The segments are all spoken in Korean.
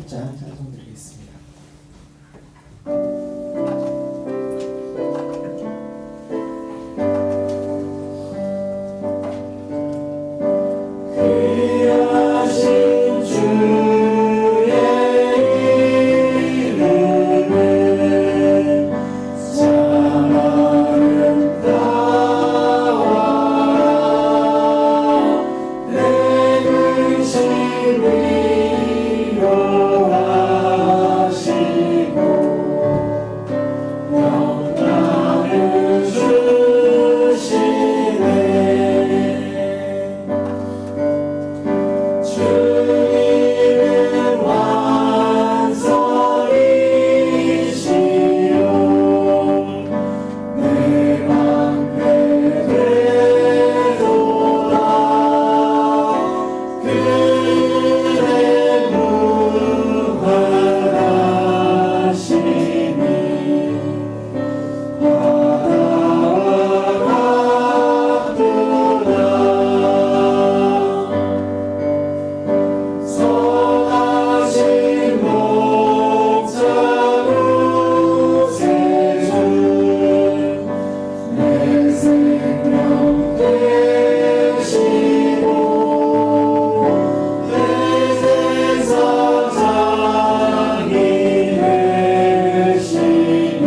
10장 찬송드리겠습니다. 귀하신 주의 이름은 참 아름다워라. 내 근심 위로하시고 영광을 주시네. 주님은 완성이시요 내 방패 되도다. 그대 무한하시니 바다와 같도다. 선하신 목자 구세주 내 생명 되시고 내 제사장이 되시니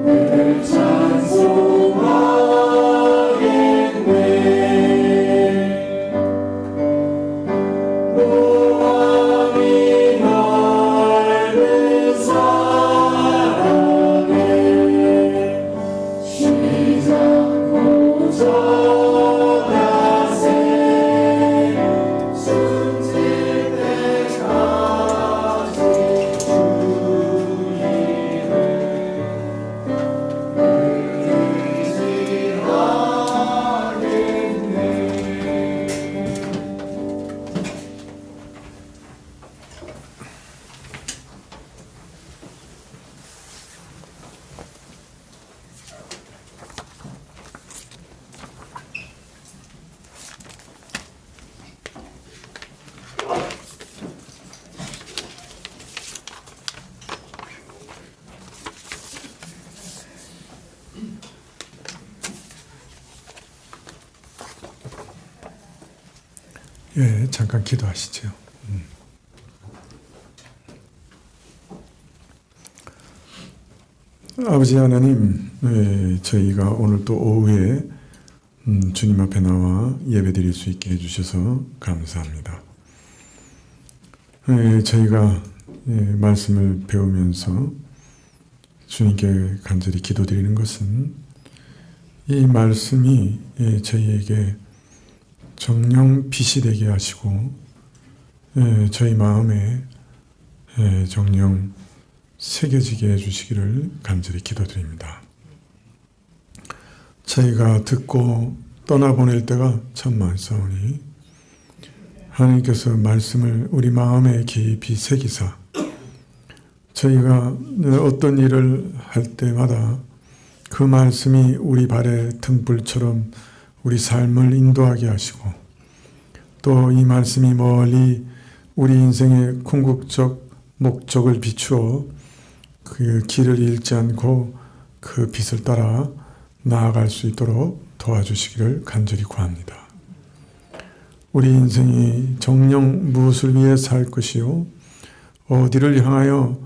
늘 찬송하겠네. 무함이 넓은 사랑에 쉬지 않고 전하세. 숨질 때까지 주 이름 의지하겠네. 잠깐 기도하시죠. 아버지 하나님, 저희가 오늘 또 오후에 주님 앞에 나와 예배드릴 수 있게 해주셔서 감사합니다. 저희가 말씀을 배우면서 주님께 간절히 기도드리는 것은 이 말씀이 저희에게 정령 빛이 되게 하시고 저희 마음에 정령 새겨지게 해주시기를 간절히 기도드립니다. 저희가 듣고 떠나보낼 때가 참 많사오니 하나님께서 말씀을 우리 마음에 깊이 새기사 저희가 어떤 일을 할 때마다 그 말씀이 우리 발의 등불처럼 우리 삶을 인도하게 하시고 또 이 말씀이 멀리 우리 인생의 궁극적 목적을 비추어 그 길을 잃지 않고 그 빛을 따라 나아갈 수 있도록 도와주시기를 간절히 구합니다. 우리 인생이 정녕 무엇을 위해 살 것이요 어디를 향하여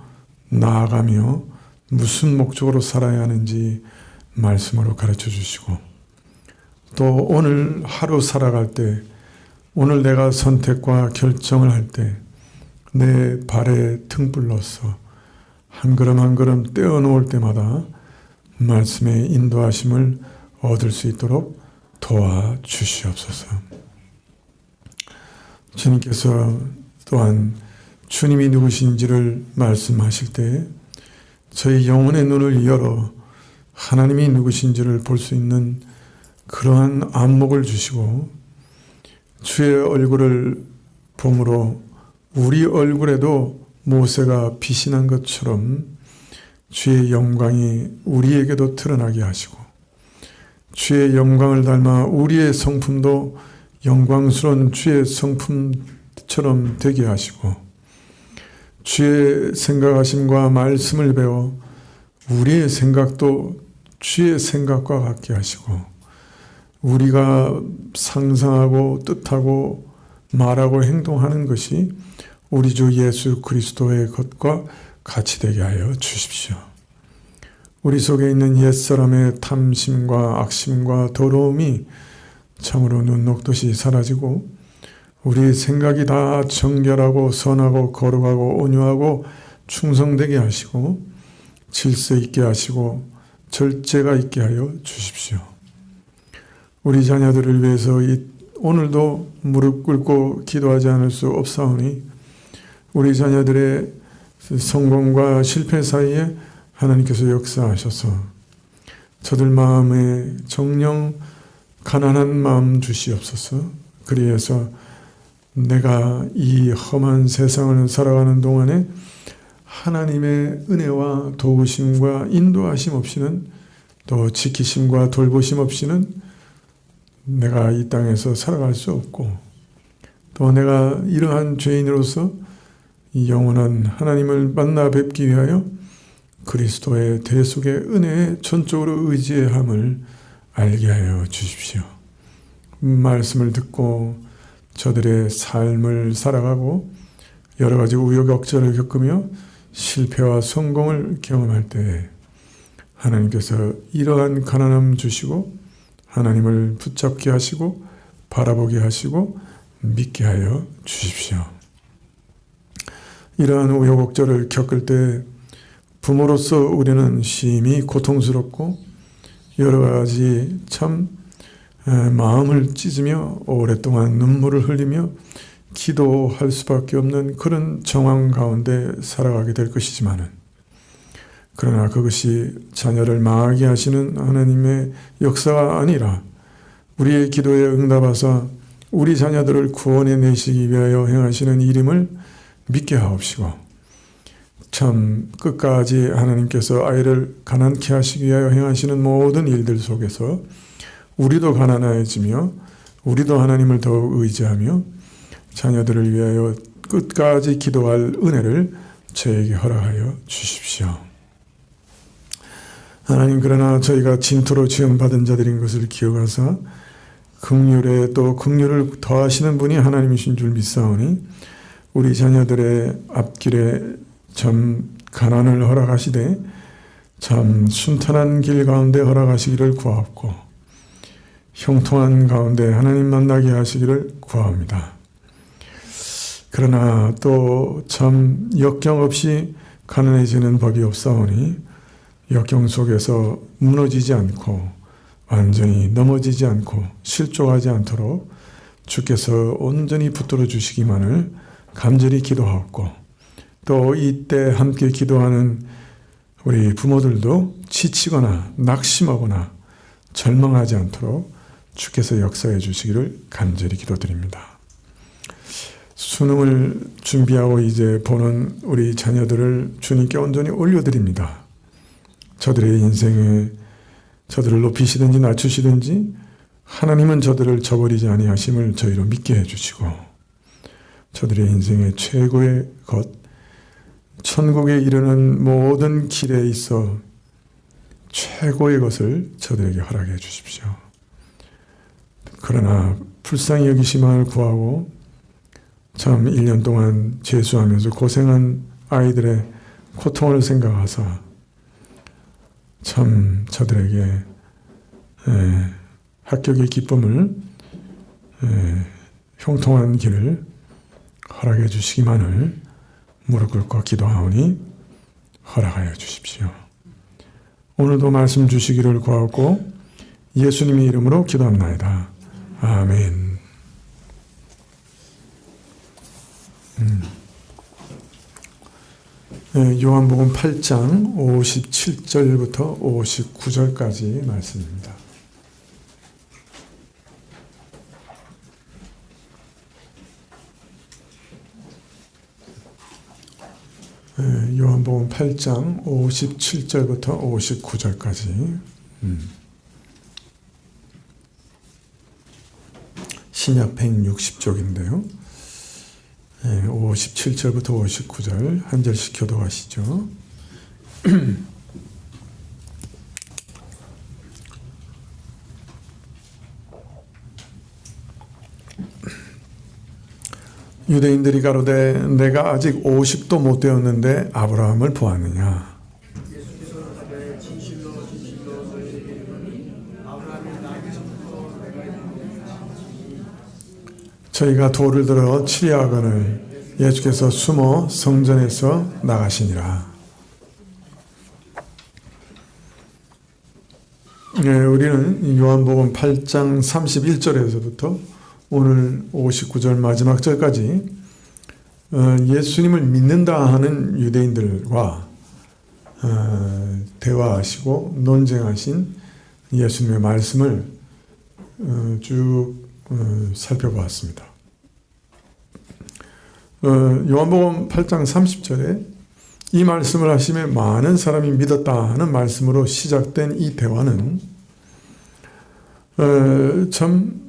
나아가며 무슨 목적으로 살아야 하는지 말씀으로 가르쳐 주시고 또 오늘 하루 살아갈 때 오늘 내가 선택과 결정을 할 때 내 발에 등불로서 한 걸음 한 걸음 떼어놓을 때마다 말씀의 인도하심을 얻을 수 있도록 도와주시옵소서. 주님께서 또한 주님이 누구신지를 말씀하실 때 저희 영혼의 눈을 열어 하나님이 누구신지를 볼 수 있는 그러한 안목을 주시고 주의 얼굴을 봄으로 우리 얼굴에도 모세가 빛이 난 것처럼 주의 영광이 우리에게도 드러나게 하시고 주의 영광을 닮아 우리의 성품도 영광스러운 주의 성품처럼 되게 하시고 주의 생각하심과 말씀을 배워 우리의 생각도 주의 생각과 같게 하시고 우리가 상상하고 뜻하고 말하고 행동하는 것이 우리 주 예수 그리스도의 것과 같이 되게 하여 주십시오. 우리 속에 있는 옛사람의 탐심과 악심과 더러움이 참으로 눈 녹듯이 사라지고 우리 생각이 다 정결하고 선하고 거룩하고 온유하고 충성되게 하시고 질서 있게 하시고 절제가 있게 하여 주십시오. 우리 자녀들을 위해서 오늘도 무릎 꿇고 기도하지 않을 수 없사오니 우리 자녀들의 성공과 실패 사이에 하나님께서 역사하셔서 저들 마음에 정녕 가난한 마음 주시옵소서. 그리해서 내가 이 험한 세상을 살아가는 동안에 하나님의 은혜와 도우심과 인도하심 없이는 또 지키심과 돌보심 없이는 내가 이 땅에서 살아갈 수 없고 또 내가 이러한 죄인으로서 이 영원한 하나님을 만나 뵙기 위하여 그리스도의 대속의 은혜에 전적으로 의지해야 함을 알게 하여 주십시오. 말씀을 듣고 저들의 삶을 살아가고 여러 가지 우여곡절을 겪으며 실패와 성공을 경험할 때 하나님께서 이러한 가난함 주시고 하나님을 붙잡게 하시고 바라보게 하시고 믿게 하여 주십시오. 이러한 우여곡절을 겪을 때 부모로서 우리는 심히 고통스럽고 여러 가지 참 마음을 찢으며 오랫동안 눈물을 흘리며 기도할 수밖에 없는 그런 정황 가운데 살아가게 될 것이지만은 그러나 그것이 자녀를 망하게 하시는 하나님의 역사가 아니라 우리의 기도에 응답하사 우리 자녀들을 구원해 내시기 위하여 행하시는 일임을 믿게 하옵시고 참 끝까지 하나님께서 아이를 가난케 하시기 위하여 행하시는 모든 일들 속에서 우리도 가난해지며 우리도 하나님을 더욱 의지하며 자녀들을 위하여 끝까지 기도할 은혜를 저에게 허락하여 주십시오. 하나님, 그러나 저희가 진토로 지음받은 자들인 것을 기억하사 긍휼에 또 긍휼을 더하시는 분이 하나님이신 줄 믿사오니 우리 자녀들의 앞길에 참 가난을 허락하시되 참 순탄한 길 가운데 허락하시기를 구하옵고 형통한 가운데 하나님 만나게 하시기를 구합니다. 그러나 또 참 역경 없이 가난해지는 법이 없사오니 역경 속에서 무너지지 않고 완전히 넘어지지 않고 실족하지 않도록 주께서 온전히 붙들어 주시기만을 간절히 기도하옵고 또 이때 함께 기도하는 우리 부모들도 지치거나 낙심하거나 절망하지 않도록 주께서 역사해 주시기를 간절히 기도드립니다. 수능을 준비하고 이제 보는 우리 자녀들을 주님께 온전히 올려드립니다. 저들의 인생에 저들을 높이시든지 낮추시든지 하나님은 저들을 저버리지 아니하심을 저희로 믿게 해주시고 저들의 인생의 최고의 것, 천국에 이르는 모든 길에 있어 최고의 것을 저들에게 허락해 주십시오. 그러나 불쌍히 여기심을 구하고 참 1년 동안 재수하면서 고생한 아이들의 고통을 생각하사 참 저들에게 합격의 기쁨을 형통한 길을 허락해 주시기만을 무릎 꿇고 기도하오니 허락하여 주십시오. 오늘도 말씀 주시기를 구하고 예수님의 이름으로 기도합나이다. 아멘. 요한복음 8장 57절부터 59절까지 말씀입니다. 요한복음 8장 57절부터 59절까지 신약 160쪽인데요. 57절부터 59절 한 절씩 교독하시죠. 유대인들이 가로되 내가 아직 50도 못 되었는데 아브라함을 보았느냐. 예수께서 가되 진실로 진실로 너희에게 이르노니 아브라함이 나에게 전부터 내가 있는 저희가 돌을 들어 치리하거늘 예수께서 숨어 성전에서 나가시니라. 우리는 요한복음 8장 31절에서부터 오늘 59절 마지막 절까지 예수님을 믿는다 하는 유대인들과 대화하시고 논쟁하신 예수님의 말씀을 쭉 살펴보았습니다. 요한복음 8장 30절에 이 말씀을 하시며 많은 사람이 믿었다 하는 말씀으로 시작된 이 대화는 참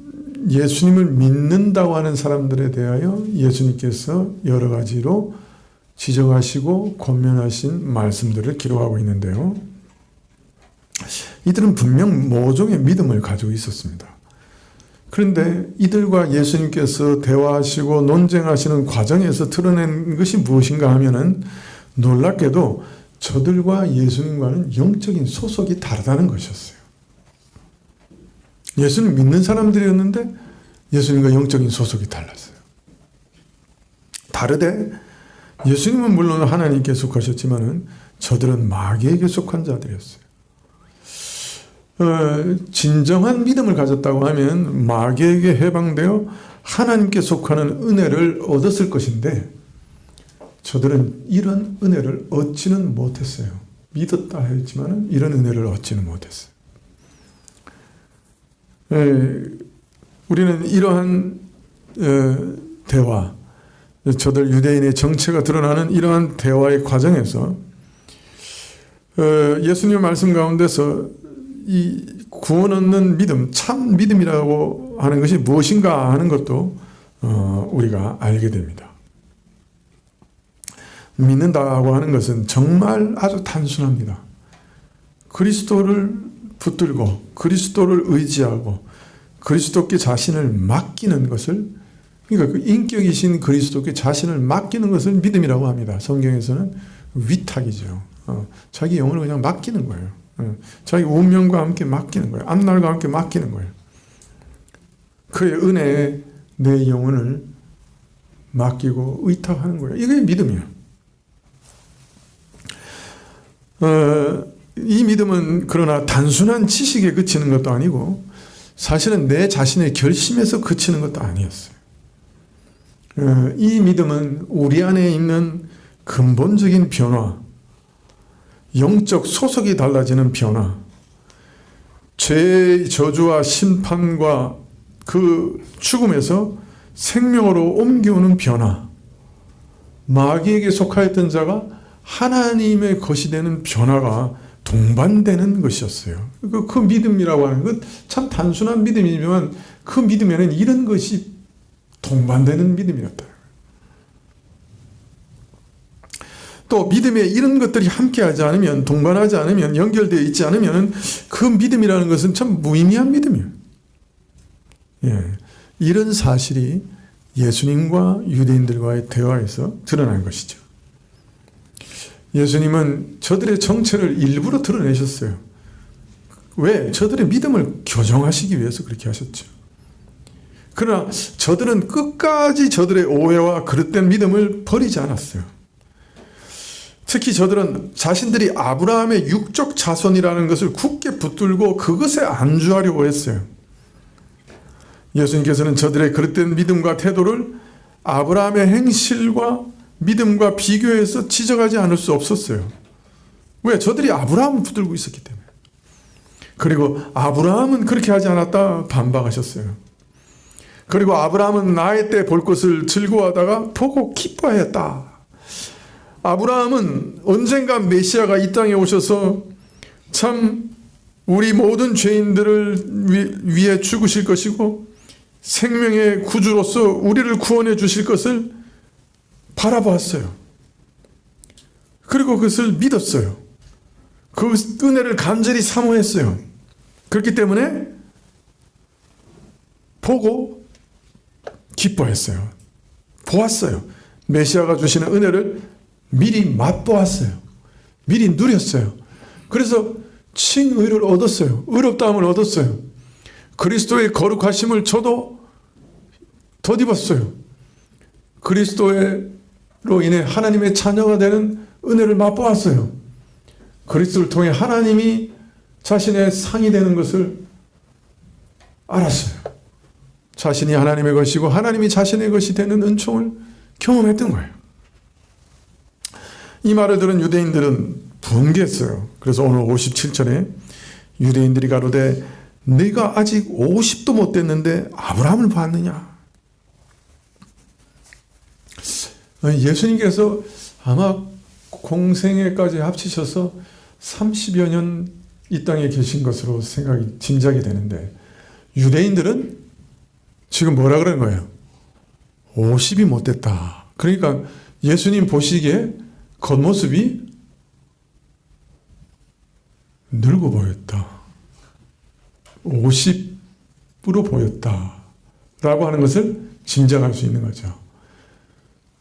예수님을 믿는다고 하는 사람들에 대하여 예수님께서 여러 가지로 지적하시고 권면하신 말씀들을 기록하고 있는데요. 이들은 분명 모종의 믿음을 가지고 있었습니다. 그런데 이들과 예수님께서 대화하시고 논쟁하시는 과정에서 드러낸 것이 무엇인가 하면은 놀랍게도 저들과 예수님과는 영적인 소속이 다르다는 것이었어요. 예수님 믿는 사람들이었는데 예수님과 영적인 소속이 달랐어요. 다르되 예수님은 물론 하나님께 속하셨지만은 저들은 마귀에게 속한 자들이었어요. 진정한 믿음을 가졌다고 하면 마귀에게 해방되어 하나님께 속하는 은혜를 얻었을 것인데 저들은 이런 은혜를 얻지는 못했어요. 믿었다 했지만 이런 은혜를 얻지는 못했어요. 우리는 이러한 대화, 저들 유대인의 정체가 드러나는 이러한 대화의 과정에서 예수님의 말씀 가운데서 이 구원 얻는 믿음, 참 믿음이라고 하는 것이 무엇인가 하는 것도 우리가 알게 됩니다. 믿는다고 하는 것은 정말 아주 단순합니다. 그리스도를 붙들고 그리스도를 의지하고 그리스도께 자신을 맡기는 것을, 그러니까 그 인격이신 그리스도께 자신을 맡기는 것을 믿음이라고 합니다. 성경에서는 위탁이죠. 자기 영혼을 그냥 맡기는 거예요. 자기 운명과 함께 맡기는 거예요. 앞날과 함께 맡기는 거예요. 그의 은혜에 내 영혼을 맡기고 의탁하는 거예요. 이게 믿음이에요. 이 믿음은 그러나 단순한 지식에 그치는 것도 아니고 사실은 내 자신의 결심에서 그치는 것도 아니었어요. 이 믿음은 우리 안에 있는 근본적인 변화, 영적 소속이 달라지는 변화, 죄의 저주와 심판과 그 죽음에서 생명으로 옮겨오는 변화, 마귀에게 속하였던 자가 하나님의 것이 되는 변화가 동반되는 것이었어요. 그 믿음이라고 하는 것 참 단순한 믿음이지만 그 믿음에는 이런 것이 동반되는 믿음이었다. 또 믿음에 이런 것들이 함께하지 않으면, 동반하지 않으면, 연결되어 있지 않으면 그 믿음이라는 것은 참 무의미한 믿음이에요. 이런 사실이 예수님과 유대인들과의 대화에서 드러난 것이죠. 예수님은 저들의 정체를 일부러 드러내셨어요. 왜? 저들의 믿음을 교정하시기 위해서 그렇게 하셨죠. 그러나 저들은 끝까지 저들의 오해와 그릇된 믿음을 버리지 않았어요. 특히 저들은 자신들이 아브라함의 육적 자손이라는 것을 굳게 붙들고 그것에 안주하려고 했어요. 예수님께서는 저들의 그릇된 믿음과 태도를 아브라함의 행실과 믿음과 비교해서 지적하지 않을 수 없었어요. 왜? 저들이 아브라함을 붙들고 있었기 때문에. 그리고 아브라함은 그렇게 하지 않았다 반박하셨어요. 그리고 아브라함은 나의 때 볼 것을 즐거워하다가 보고 기뻐했다. 아브라함은 언젠가 메시아가 이 땅에 오셔서 참 우리 모든 죄인들을 위해 죽으실 것이고 생명의 구주로서 우리를 구원해 주실 것을 바라보았어요. 그리고 그것을 믿었어요. 그 은혜를 간절히 사모했어요. 그렇기 때문에 보고 기뻐했어요. 보았어요. 메시아가 주시는 은혜를 미리 맛보았어요. 미리 누렸어요. 그래서 칭의를 얻었어요. 의롭다함을 얻었어요. 그리스도의 거룩하심을 저도 덧입었어요. 그리스도로 인해 하나님의 자녀가 되는 은혜를 맛보았어요. 그리스도를 통해 하나님이 자신의 상이 되는 것을 알았어요. 자신이 하나님의 것이고 하나님이 자신의 것이 되는 은총을 경험했던 거예요. 이 말을 들은 유대인들은 분개했어요. 그래서 오늘 57절에 유대인들이 가로되 네가 아직 50도 못 됐는데 아브라함을 봤느냐? 예수님께서 아마 공생애까지 합치셔서 30여 년 이 땅에 계신 것으로 짐작이 되는데 유대인들은 지금 뭐라 그러는 거예요? 50이 못 됐다. 그러니까 예수님 보시기에 겉모습이 늙어 보였다. 50으로 보였다. 라고 하는 것을 짐작할 수 있는 거죠.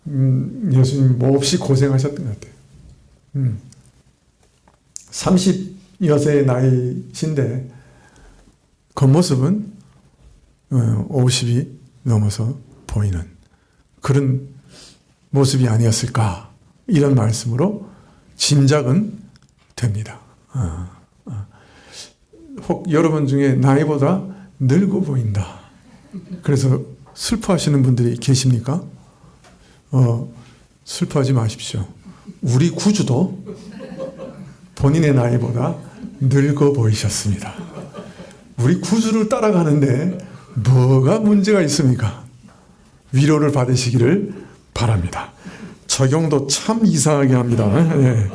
예수님 몹시 고생하셨던 것 같아요. 30여세의 나이신데 겉모습은 50이 넘어서 보이는 그런 모습이 아니었을까 이런 말씀으로 짐작은 됩니다. 혹 여러분 중에 나이보다 늙어 보인다. 그래서 슬퍼하시는 분들이 계십니까? 슬퍼하지 마십시오. 우리 구주도 본인의 나이보다 늙어 보이셨습니다. 우리 구주를 따라가는데 뭐가 문제가 있습니까? 위로를 받으시기를 바랍니다. 적용도 참 이상하게 합니다. 네.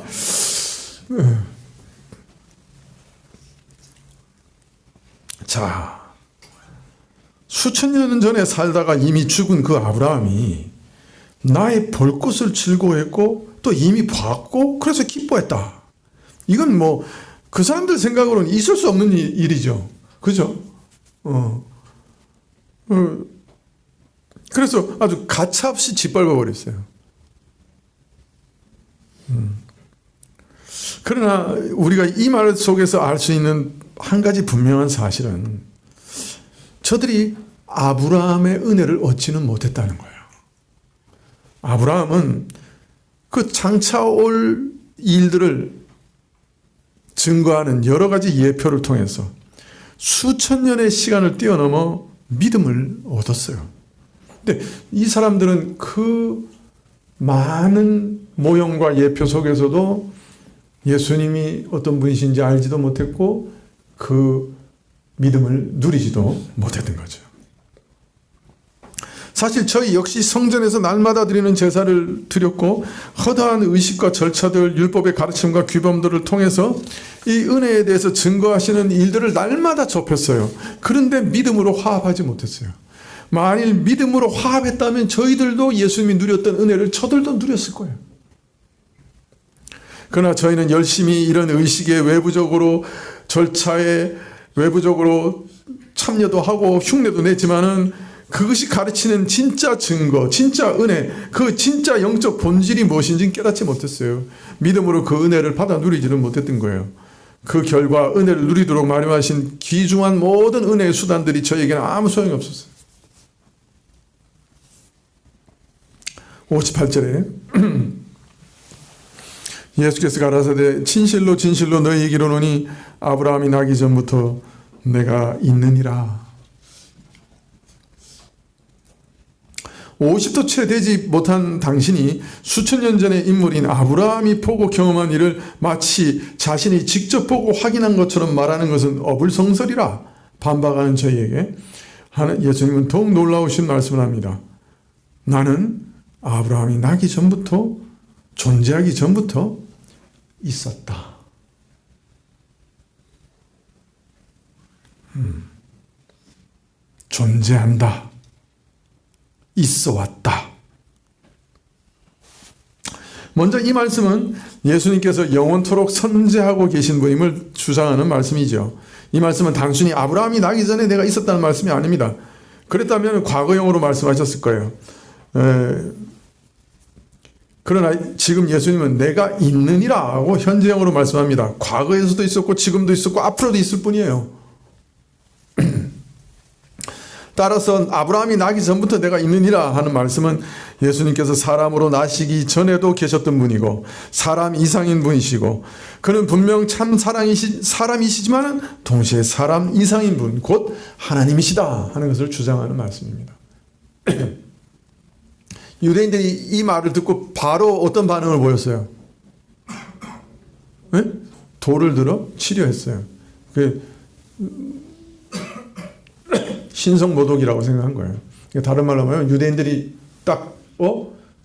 자, 수천 년 전에 살다가 이미 죽은 그 아브라함이 나의 볼 것을 즐거워했고 또 이미 봤고 그래서 기뻐했다. 이건 뭐 그 사람들 생각으로는 있을 수 없는 일이죠. 그죠? 그래서 아주 가차없이 짓밟아 버렸어요. 그러나 우리가 이 말 속에서 알 수 있는 한 가지 분명한 사실은 저들이 아브라함의 은혜를 얻지는 못했다는 거예요. 아브라함은 그 장차 올 일들을 증거하는 여러 가지 예표를 통해서 수천 년의 시간을 뛰어넘어 믿음을 얻었어요. 근데 이 사람들은 그 많은 모형과 예표 속에서도 예수님이 어떤 분이신지 알지도 못했고 그 믿음을 누리지도 못했던 거죠. 사실 저희 역시 성전에서 날마다 드리는 제사를 드렸고 허다한 의식과 절차들, 율법의 가르침과 규범들을 통해서 이 은혜에 대해서 증거하시는 일들을 날마다 접했어요. 그런데 믿음으로 화합하지 못했어요. 만일 믿음으로 화합했다면 저희들도 예수님이 누렸던 은혜를 저들도 누렸을 거예요. 그러나 저희는 열심히 이런 의식에 외부적으로 절차에 외부적으로 참여도 하고 흉내도 냈지만은 그것이 가르치는 진짜 증거, 진짜 은혜, 그 진짜 영적 본질이 무엇인지 깨닫지 못했어요. 믿음으로 그 은혜를 받아 누리지는 못했던 거예요. 그 결과 은혜를 누리도록 마련하신 귀중한 모든 은혜의 수단들이 저에게는 아무 소용이 없었어요. 58절에 예수께서 가라사대 진실로 진실로 너희에게 이르노니 아브라함이 나기 전부터 내가 있느니라. 50도 채 되지 못한 당신이 수천 년 전의 인물인 아브라함이 보고 경험한 일을 마치 자신이 직접 보고 확인한 것처럼 말하는 것은 어불성설이라 반박하는 저희에게 예수님은 더욱 놀라우신 말씀을 합니다. 나는 아브라함이 나기 전부터 존재하기 전부터 있었다. 존재한다. 있어 왔다. 먼저 이 말씀은 예수님께서 영원토록 선재하고 계신 분임을 주장하는 말씀이죠. 이 말씀은 단순히 아브라함이 나기 전에 내가 있었다는 말씀이 아닙니다. 그랬다면 과거형으로 말씀하셨을 거예요. 그러나 지금 예수님은 내가 있느니라 하고 현재형으로 말씀합니다. 과거에서도 있었고 지금도 있었고 앞으로도 있을 뿐이에요. 따라서 아브라함이 나기 전부터 내가 있느니라 하는 말씀은 예수님께서 사람으로 나시기 전에도 계셨던 분이고 사람 이상인 분이시고 그는 분명 참 사람이시지만 동시에 사람 이상인 분, 곧 하나님이시다 하는 것을 주장하는 말씀입니다. 유대인들이 이 말을 듣고 바로 어떤 반응을 보였어요? 네? 돌을 들어 치려했어요. 신성모독이라고 생각한 거예요. 다른 말로 하면 유대인들이 딱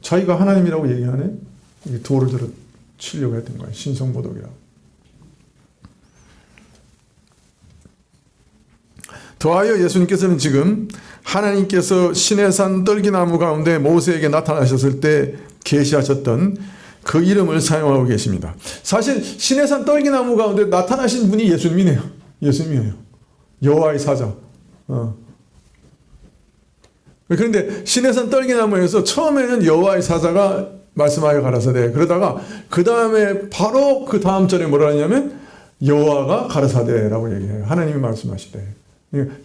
자기가 하나님이라고 얘기하네? 돌을 들어 치려고 했던 거예요. 신성모독이라고. 더하여 예수님께서는 지금 하나님께서 시내산 떨기나무 가운데 모세에게 나타나셨을 때 계시하셨던 그 이름을 사용하고 계십니다. 사실 시내산 떨기나무 가운데 나타나신 분이 예수님이네요. 예수님이에요. 여호와의 사자. 그런데 시내산 떨기나무에서 처음에는 여호와의 사자가 말씀하여 가라사대, 그러다가 그 다음에 바로 그 다음 절에 뭐라 하냐면 여호와가 가라사대라고 얘기해요. 하나님이 말씀하시대.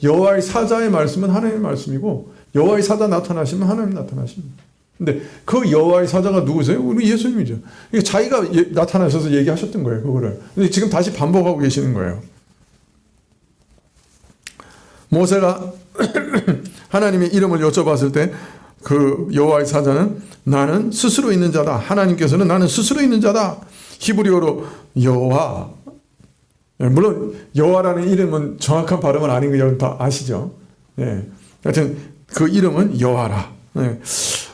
여호와의 사자의 말씀은 하나님의 말씀이고 여호와의 사자 나타나시면 하나님 나타나십니다. 근데 그 여호와의 사자가 누구세요? 우리 예수님이죠. 자기가 나타나셔서 얘기하셨던 거예요. 그거를. 근데 지금 다시 반복하고 계시는 거예요. 모세가 하나님의 이름을 여쭤봤을 때 그 여호와의 사자는 나는 스스로 있는 자다. 하나님께서는 나는 스스로 있는 자다. 히브리어로 여호와. 물론 여호와라는 이름은 정확한 발음은 아닌 거 여러분 다 아시죠? 예. 하여튼 그 이름은 여호와라. 예.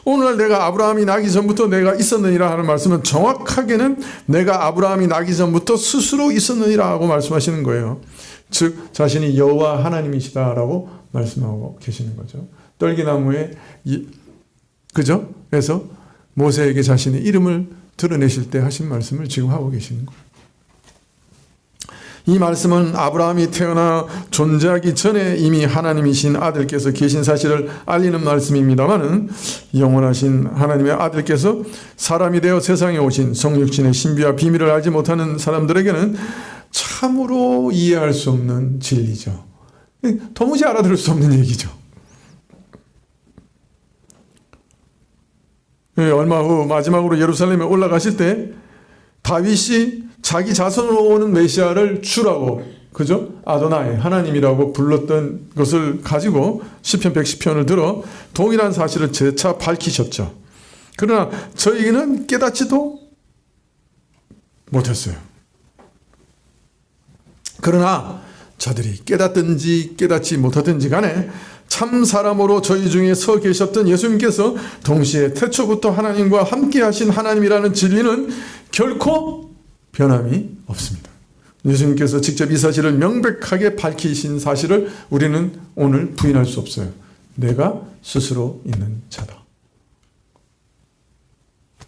오늘날 내가 아브라함이 나기 전부터 내가 있었느니라 하는 말씀은 정확하게는 내가 아브라함이 나기 전부터 스스로 있었느니라 하고 말씀하시는 거예요. 즉 자신이 여호와 하나님이시다라고 말씀하고 계시는 거죠. 떨기나무에 그죠? 그래서 모세에게 자신의 이름을 드러내실 때 하신 말씀을 지금 하고 계시는 거예요. 이 말씀은 아브라함이 태어나 존재하기 전에 이미 하나님이신 아들께서 계신 사실을 알리는 말씀입니다만은 영원하신 하나님의 아들께서 사람이 되어 세상에 오신 성육신의 신비와 비밀을 알지 못하는 사람들에게는 참으로 이해할 수 없는 진리죠. 도무지 알아들을 수 없는 얘기죠. 얼마 후 마지막으로 예루살렘에 올라가실 때 다윗이 자기 자손으로 오는 메시아를 주라고, 그죠? 아도나이, 하나님이라고 불렀던 것을 가지고 시편 110편을 들어 동일한 사실을 재차 밝히셨죠. 그러나 저희는 깨닫지도 못했어요. 그러나 저들이 깨닫든지 깨닫지 못하든지 간에 참 사람으로 저희 중에 서 계셨던 예수님께서 동시에 태초부터 하나님과 함께 하신 하나님이라는 진리는 결코 변함이 없습니다. 예수님께서 직접 이 사실을 명백하게 밝히신 사실을 우리는 오늘 부인할 수 없어요. 내가 스스로 있는 자다.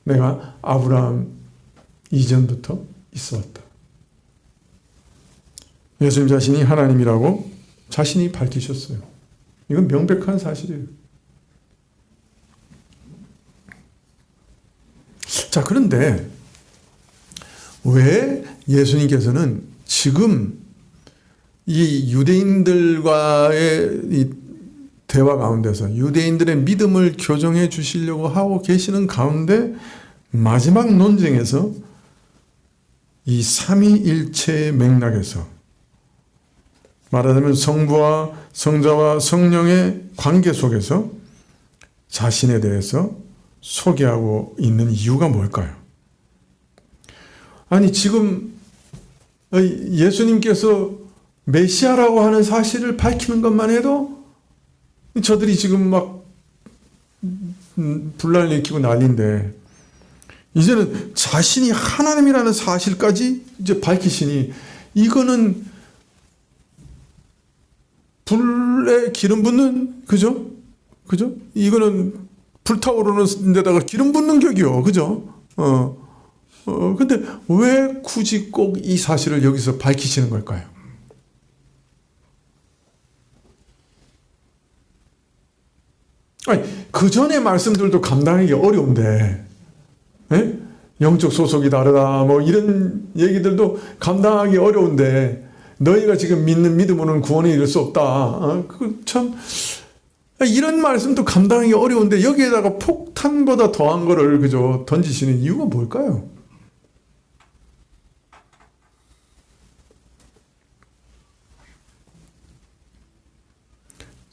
내가 아브라함 이전부터 있어왔다. 예수님 자신이 하나님이라고 자신이 밝히셨어요. 이건 명백한 사실이에요. 자, 그런데 왜 예수님께서는 지금 이 유대인들과의 이 대화 가운데서 유대인들의 믿음을 교정해 주시려고 하고 계시는 가운데 마지막 논쟁에서 이 삼위일체의 맥락에서 말하자면 성부와 성자와 성령의 관계 속에서 자신에 대해서 소개하고 있는 이유가 뭘까요? 아니 지금 예수님께서 메시아라고 하는 사실을 밝히는 것만 해도 저들이 지금 막 분란을 일으키고 난리인데 이제는 자신이 하나님이라는 사실까지 이제 밝히시니 이거는 불에 기름 붓는, 그죠? 이거는 불타오르는 데다가 기름 붓는 격이요. 그죠? 근데 왜 굳이 꼭 이 사실을 여기서 밝히시는 걸까요? 아니, 그 전에 말씀들도 감당하기 어려운데, 예? 영적 소속이 다르다, 뭐 이런 얘기들도 감당하기 어려운데, 너희가 지금 믿는 믿음으로는 구원에 이를 수 없다. 이런 말씀도 감당하기 어려운데, 여기에다가 폭탄보다 더한 거를 그저 던지시는 이유가 뭘까요?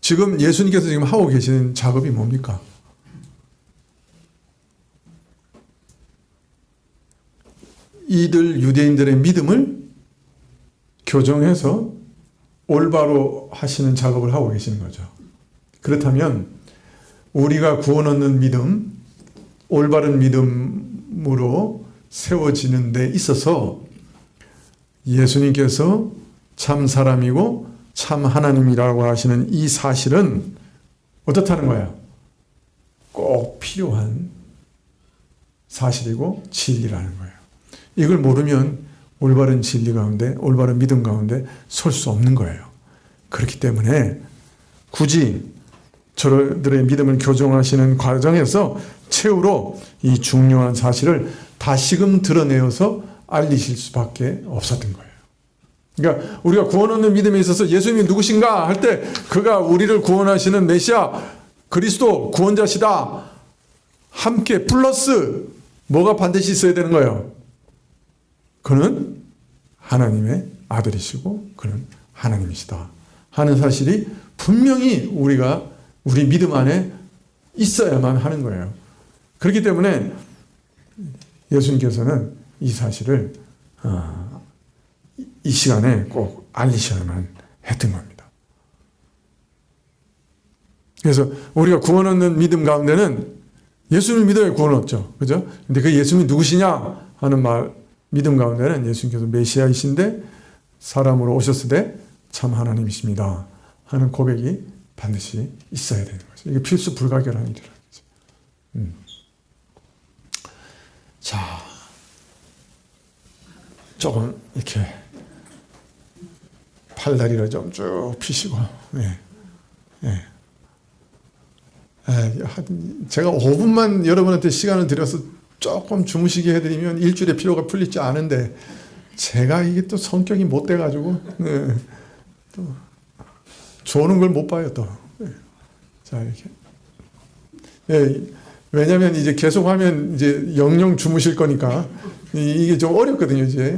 지금 예수님께서 지금 하고 계시는 작업이 뭡니까? 이들 유대인들의 믿음을 교정해서 올바로 하시는 작업을 하고 계시는 거죠. 그렇다면 우리가 구원 얻는 믿음, 올바른 믿음으로 세워지는 데 있어서 예수님께서 참 사람이고 참 하나님이라고 하시는 이 사실은 어떻다는 거야? 꼭 필요한 사실이고 진리라는 거예요. 이걸 모르면 올바른 진리 가운데, 올바른 믿음 가운데 설 수 없는 거예요. 그렇기 때문에 굳이 저들의 믿음을 교정하시는 과정에서 최후로 이 중요한 사실을 다시금 드러내어서 알리실 수밖에 없었던 거예요. 그러니까 우리가 구원 얻는 믿음에 있어서 예수님이 누구신가 할 때 그가 우리를 구원하시는 메시아 그리스도 구원자시다 함께 플러스 뭐가 반드시 있어야 되는 거예요? 그는 하나님의 아들이시고 그는 하나님이시다 하는 사실이 분명히 우리 믿음 안에 있어야만 하는 거예요. 그렇기 때문에 예수님께서는 이 사실을 이 시간에 꼭 알리셔야만 했던 겁니다. 그래서 우리가 구원 얻는 믿음 가운데는 예수님을 믿어야 구원 얻죠. 그죠? 근데 그 예수님이 누구시냐 하는 믿음 가운데는 예수님께서 메시아이신데 사람으로 오셨을 때 참 하나님이십니다 하는 고백이 반드시 있어야 되는 거죠. 이게 필수 불가결한 일이라는 거죠. 자, 조금 이렇게 팔다리를 좀 쭉 펴시고, 제가 5분만 여러분한테 시간을 들여서 조금 주무시게 해드리면 일주일의 피로가 풀리지 않은데, 제가 이게 또 성격이 못 돼가지고, 또, 좋은 걸 못 봐요, 또. 자, 이렇게. 왜냐면 이제 계속 하면 이제 영영 주무실 거니까, 이게 좀 어렵거든요, 이제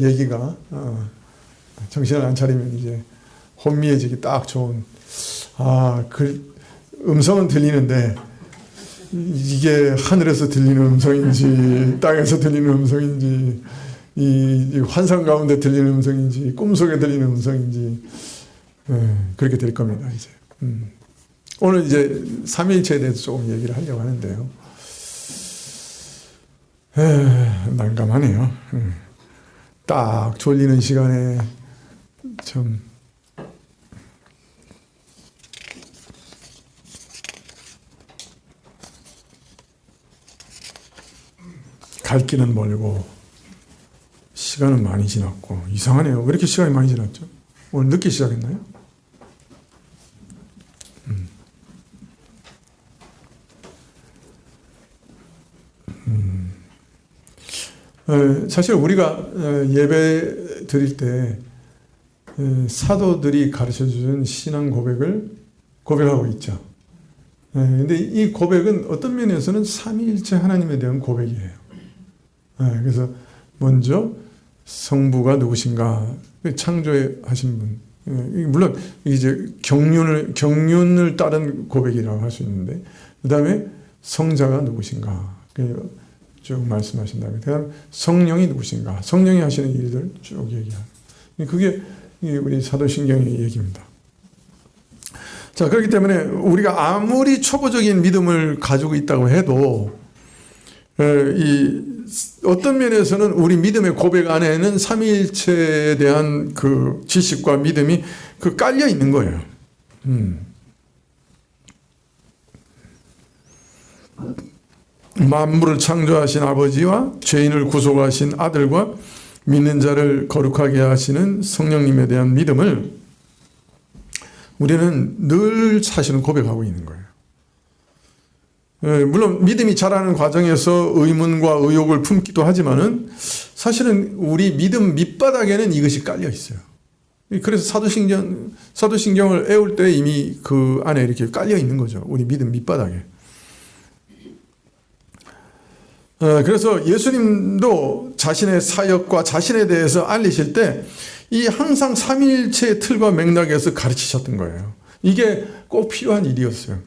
얘기가. 정신을 안 차리면 이제 혼미해지기 딱 좋은, 음성은 들리는데, 이게 하늘에서 들리는 음성인지, 땅에서 들리는 음성인지, 이 환상 가운데 들리는 음성인지, 꿈속에 들리는 음성인지, 그렇게 될 겁니다, 이제. 오늘 이제 삼위일체에 대해서 조금 얘기를 하려고 하는데요. 난감하네요. 딱 졸리는 시간에 참 갈 길은 멀고 시간은 많이 지났고 이상하네요. 왜 이렇게 시간이 많이 지났죠? 오늘 늦게 시작했나요? 사실 우리가 예배 드릴 때 사도들이 가르쳐주는 신앙 고백을 고백하고 있죠. 근데 이 고백은 어떤 면에서는 삼위일체 하나님에 대한 고백이에요. 그래서 먼저 성부가 누구신가 창조하신 분, 물론 이제 경륜을 따른 고백이라고 할 수 있는데, 그 다음에 성자가 누구신가 쭉 말씀하신 다음에, 그다음 성령이 누구신가, 성령이 하시는 일들 쭉 얘기하는. 그게 우리 사도신경의 얘기입니다. 자, 그렇기 때문에 우리가 아무리 초보적인 믿음을 가지고 있다고 해도 어떤 면에서는 우리 믿음의 고백 안에는 삼위일체에 대한 그 지식과 믿음이 깔려 있는 거예요. 만물을 창조하신 아버지와 죄인을 구속하신 아들과 믿는 자를 거룩하게 하시는 성령님에 대한 믿음을 우리는 늘 사실은 고백하고 있는 거예요. 물론 믿음이 자라는 과정에서 의문과 의혹을 품기도 하지만은 사실은 우리 믿음 밑바닥에는 이것이 깔려 있어요. 그래서 사도신경을 애울 때 이미 그 안에 이렇게 깔려 있는 거죠. 우리 믿음 밑바닥에. 그래서 예수님도 자신의 사역과 자신에 대해서 알리실 때 이 항상 삼위일체의 틀과 맥락에서 가르치셨던 거예요. 이게 꼭 필요한 일이었어요.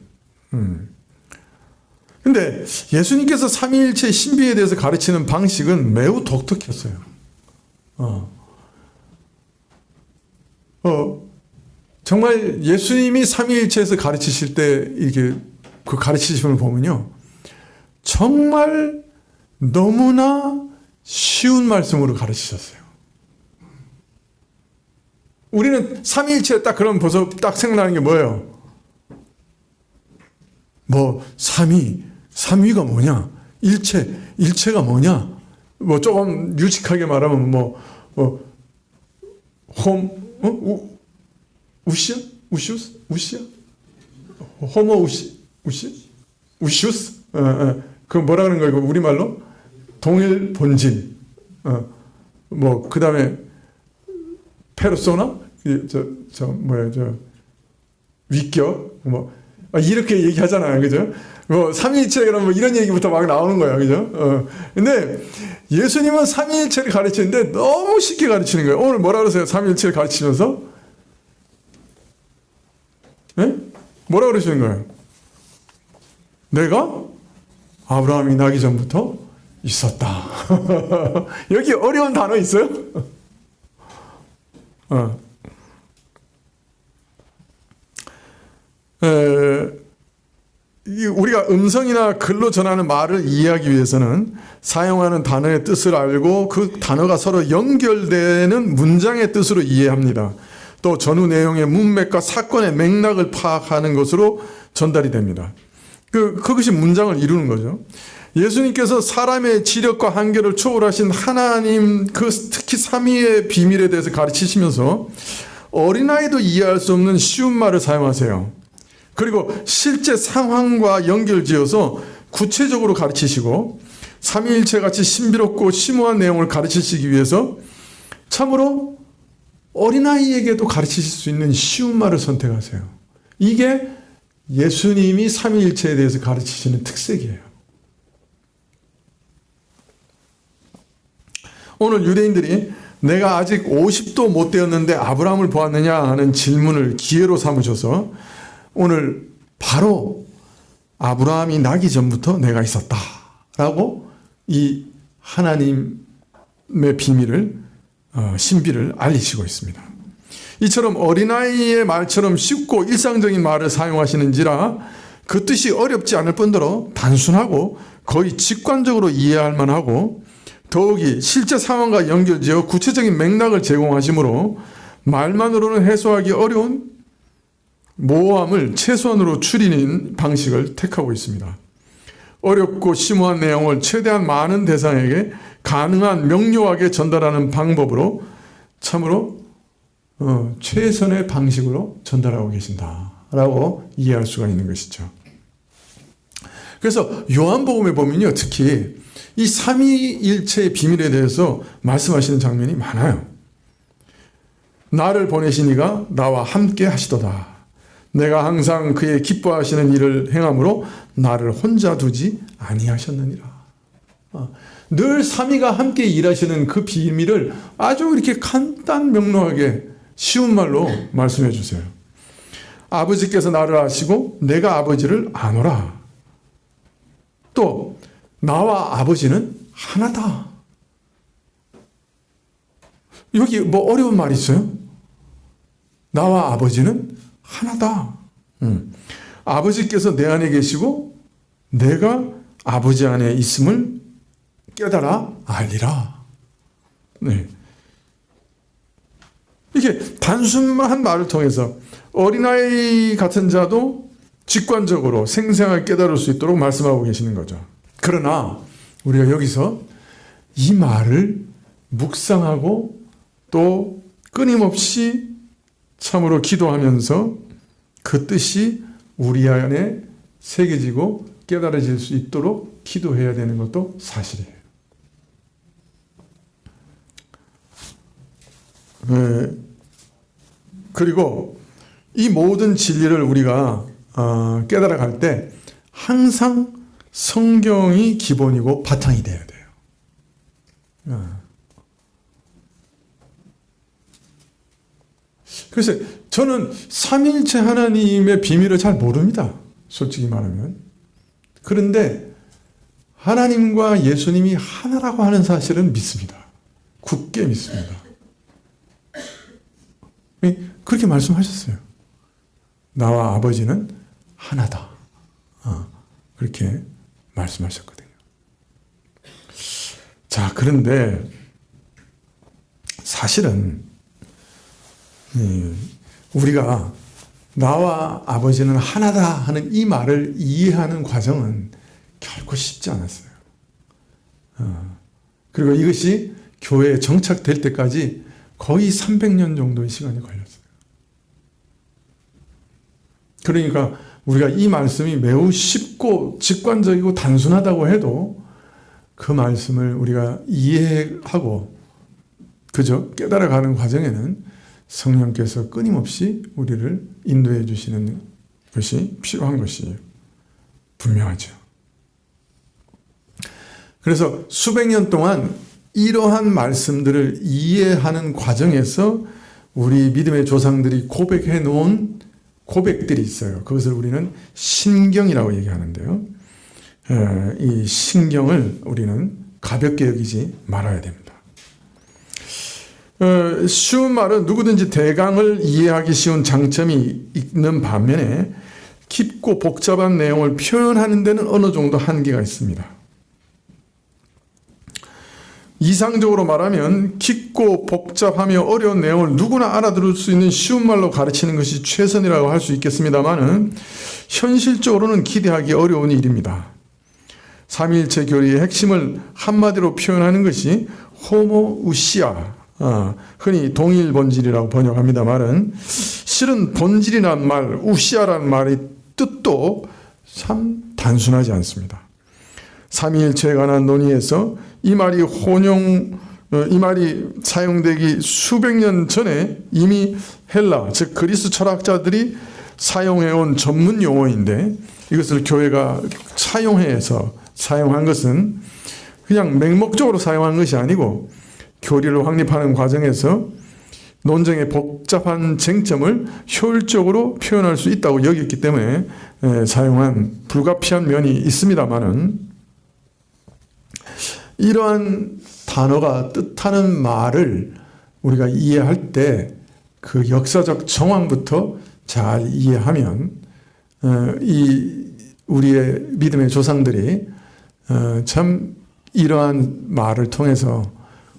근데 예수님께서 삼위일체의 신비에 대해서 가르치는 방식은 매우 독특했어요. 정말 예수님이 삼위일체에서 가르치실 때 이게 그 가르치심을 보면요, 정말 너무나 쉬운 말씀으로 가르치셨어요. 우리는 삼위일체 딱 그러면 벌써 딱 생각나는 게 뭐예요? 뭐 삼위가 뭐냐? 일체가 뭐냐? 뭐 조금 유식하게 말하면 우시야? 호모 우시우스? 그 뭐라 그러는 거예요? 우리말로? 동일 본질. 그 다음에 페르소나? 위격? 이렇게 얘기하잖아요. 그죠? 삼위일체 그러면 이런 얘기부터 막 나오는 거예요. 그죠? 근데 예수님은 삼위일체를 가르치는데 너무 쉽게 가르치는 거예요. 오늘 뭐라 그러세요? 삼위일체를 가르치면서? 네? 뭐라 그러시는 거예요? 내가 아브라함이 나기 전부터 있었다. 여기 어려운 단어 있어요? 우리가 음성이나 글로 전하는 말을 이해하기 위해서는 사용하는 단어의 뜻을 알고 그 단어가 서로 연결되는 문장의 뜻으로 이해합니다. 또 전후 내용의 문맥과 사건의 맥락을 파악하는 것으로 전달이 됩니다. 그것이 문장을 이루는 거죠. 예수님께서 사람의 지력과 한계를 초월하신 하나님, 특히 삼위의 비밀에 대해서 가르치시면서 어린아이도 이해할 수 없는 쉬운 말을 사용하세요. 그리고 실제 상황과 연결지어서 구체적으로 가르치시고 삼위일체같이 신비롭고 심오한 내용을 가르치시기 위해서 참으로 어린아이에게도 가르치실 수 있는 쉬운 말을 선택하세요. 이게 예수님이 삼위일체에 대해서 가르치시는 특색이에요. 오늘 유대인들이 내가 아직 50도 못 되었는데 아브라함을 보았느냐 하는 질문을 기회로 삼으셔서 오늘 바로 아브라함이 나기 전부터 내가 있었다 라고 이 하나님의 비밀을 신비를 알리시고 있습니다. 이처럼 어린아이의 말처럼 쉽고 일상적인 말을 사용하시는지라 그 뜻이 어렵지 않을 뿐더러 단순하고 거의 직관적으로 이해할 만하고 더욱이 실제 상황과 연결지어 구체적인 맥락을 제공하시므로 말만으로는 해소하기 어려운 모호함을 최소한으로 줄이는 방식을 택하고 있습니다. 어렵고 심오한 내용을 최대한 많은 대상에게 가능한 명료하게 전달하는 방법으로 참으로 최선의 방식으로 전달하고 계신다라고 이해할 수가 있는 것이죠. 그래서 요한복음에 보면요, 특히 이 삼위일체의 비밀에 대해서 말씀하시는 장면이 많아요. 나를 보내신 이가 나와 함께 하시도다. 내가 항상 그의 기뻐하시는 일을 행함으로 나를 혼자 두지 아니하셨느니라. 늘 삼위가 함께 일하시는 그 비밀을 아주 이렇게 간단 명료하게 쉬운 말로 말씀해 주세요. 아버지께서 나를 아시고 내가 아버지를 아노라. 또 나와 아버지는 하나다. 여기 뭐 어려운 말 있어요? 나와 아버지는 하나다. 아버지께서 내 안에 계시고 내가 아버지 안에 있음을 깨달아 알리라. 네. 이렇게 단순한 말을 통해서 어린아이 같은 자도 직관적으로 생생하게 깨달을 수 있도록 말씀하고 계시는 거죠. 그러나 우리가 여기서 이 말을 묵상하고 또 끊임없이 참으로 기도하면서 그 뜻이 우리 안에 새겨지고 깨달아질 수 있도록 기도해야 되는 것도 사실이에요. 그리고 이 모든 진리를 우리가 깨달아갈 때 항상 성경이 기본이고 바탕이 돼야 돼요. 그래서 저는 삼위일체 하나님의 비밀을 잘 모릅니다. 솔직히 말하면. 그런데 하나님과 예수님이 하나라고 하는 사실은 믿습니다. 굳게 믿습니다. 그렇게 말씀하셨어요. 나와 아버지는 하나다. 그렇게 말씀하셨거든요. 자, 그런데 사실은 우리가 나와 아버지는 하나다 하는 이 말을 이해하는 과정은 결코 쉽지 않았어요. 그리고 이것이 교회에 정착될 때까지 거의 300년 정도의 시간이 걸렸어요. 그러니까 우리가 이 말씀이 매우 쉽고 직관적이고 단순하다고 해도 그 말씀을 우리가 이해하고 그저 깨달아가는 과정에는 성령께서 끊임없이 우리를 인도해 주시는 것이 필요한 것이 분명하죠. 그래서 수백 년 동안 이러한 말씀들을 이해하는 과정에서 우리 믿음의 조상들이 고백해 놓은 고백들이 있어요. 그것을 우리는 신경이라고 얘기하는데요. 이 신경을 우리는 가볍게 여기지 말아야 됩니다. 쉬운 말은 누구든지 대강을 이해하기 쉬운 장점이 있는 반면에 깊고 복잡한 내용을 표현하는 데는 어느 정도 한계가 있습니다. 이상적으로 말하면 깊고 복잡하며 어려운 내용을 누구나 알아들을 수 있는 쉬운 말로 가르치는 것이 최선이라고 할 수 있겠습니다만 현실적으로는 기대하기 어려운 일입니다. 삼위일체 교리의 핵심을 한마디로 표현하는 것이 호모우시아, 흔히 동일 본질이라고 번역합니다만은 실은 본질이란 말, 우시아라는 말의 뜻도 참 단순하지 않습니다. 삼위일체에 관한 논의에서 이 말이 사용되기 수백 년 전에 이미 헬라, 즉 그리스 철학자들이 사용해온 전문 용어인데 이것을 교회가 사용한 것은 그냥 맹목적으로 사용한 것이 아니고 교리를 확립하는 과정에서 논쟁의 복잡한 쟁점을 효율적으로 표현할 수 있다고 여겼기 때문에 사용한 불가피한 면이 있습니다만은 이러한 단어가 뜻하는 말을 우리가 이해할 때 그 역사적 정황부터 잘 이해하면 우리의 믿음의 조상들이 참 이러한 말을 통해서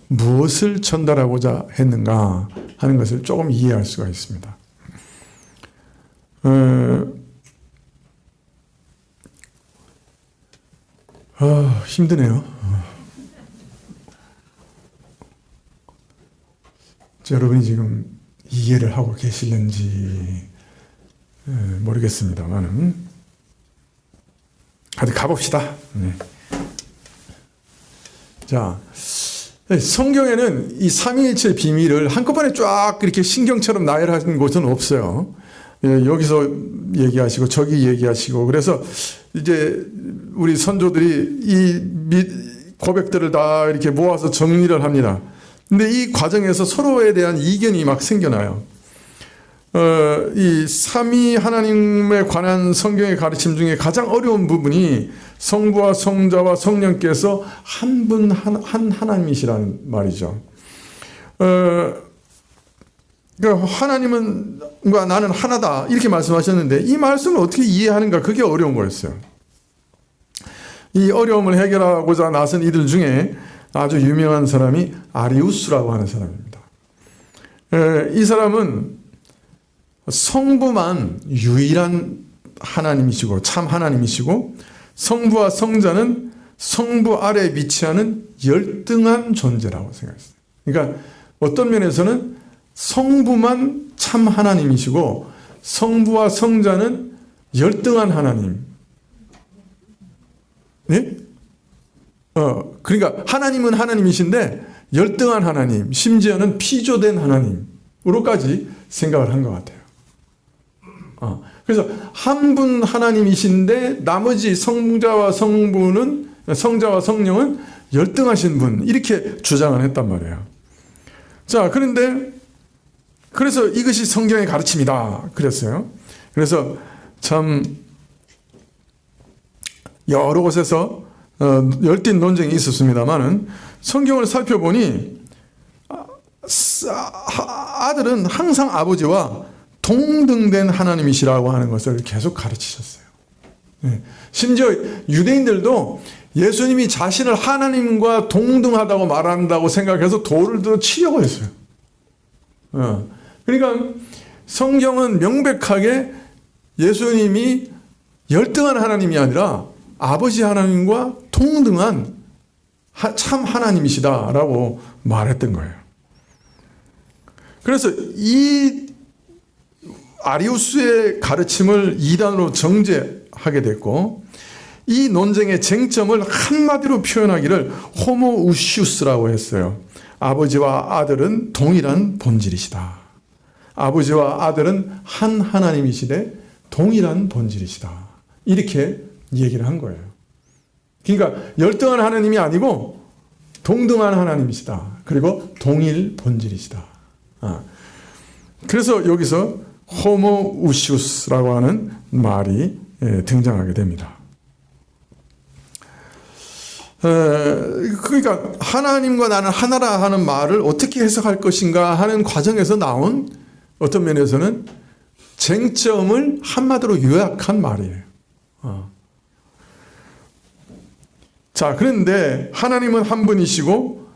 무엇을 전달하고자 했는가 하는 것을 조금 이해할 수가 있습니다. 힘드네요. 여러분이 지금 이해를 하고 계실는지 모르겠습니다만 어디 가봅시다. 자, 성경에는 이 삼위일체의 비밀을 한꺼번에 쫙 이렇게 신경처럼 나열하는 곳은 없어요. 여기서 얘기하시고 저기 얘기하시고 그래서 이제 우리 선조들이 이 고백들을 다 이렇게 모아서 정리를 합니다. 근데 이 과정에서 서로에 대한 이견이 막 생겨나요. 이 삼위 하나님에 관한 성경의 가르침 중에 가장 어려운 부분이 성부와 성자와 성령께서 한 분 한 하나님이시라는 말이죠. 그러니까 하나님과 나는 하나다 이렇게 말씀하셨는데 이 말씀을 어떻게 이해하는가 그게 어려운 거였어요. 이 어려움을 해결하고자 나선 이들 중에 아주 유명한 사람이 아리우스라고 하는 사람입니다. 이 사람은 성부만 유일한 하나님이시고 참 하나님이시고 성부와 성자는 성부 아래에 위치하는 열등한 존재라고 생각했어요. 그러니까 어떤 면에서는 성부만 참 하나님이시고 성부와 성자는 열등한 하나님. 네? 그러니까 하나님은 하나님이신데 열등한 하나님, 심지어는 피조된 하나님으로까지 생각을 한 것 같아요. 그래서 한 분 하나님이신데 나머지 성자와 성령은 열등하신 분, 이렇게 주장을 했단 말이에요. 자, 그래서 이것이 성경의 가르침이다 그랬어요. 그래서 참 여러 곳에서 열띤 논쟁이 있었습니다만은 성경을 살펴보니 아들은 항상 아버지와 동등된 하나님이시라고 하는 것을 계속 가르치셨어요. 심지어 유대인들도 예수님이 자신을 하나님과 동등하다고 말한다고 생각해서 돌을 들어 치려고 했어요. 그러니까 성경은 명백하게 예수님이 열등한 하나님이 아니라 아버지 하나님과 동등한 참 하나님이시다라고 말했던 거예요. 그래서 이 아리우스의 가르침을 이단으로 정죄하게 됐고, 이 논쟁의 쟁점을 한마디로 표현하기를 호모우시우스라고 했어요. 아버지와 아들은 동일한 본질이시다. 아버지와 아들은 한 하나님이시되 동일한 본질이시다. 이렇게 얘기를 한 거예요. 그러니까 열등한 하나님이 아니고 동등한 하나님이시다. 그리고 동일 본질이시다. 그래서 여기서 호모우시우스라고 하는 말이 등장하게 됩니다. 그러니까 하나님과 나는 하나라 하는 말을 어떻게 해석할 것인가 하는 과정에서 나온 어떤 면에서는 쟁점을 한마디로 요약한 말이에요. 자, 그런데 하나님은 한 분이시고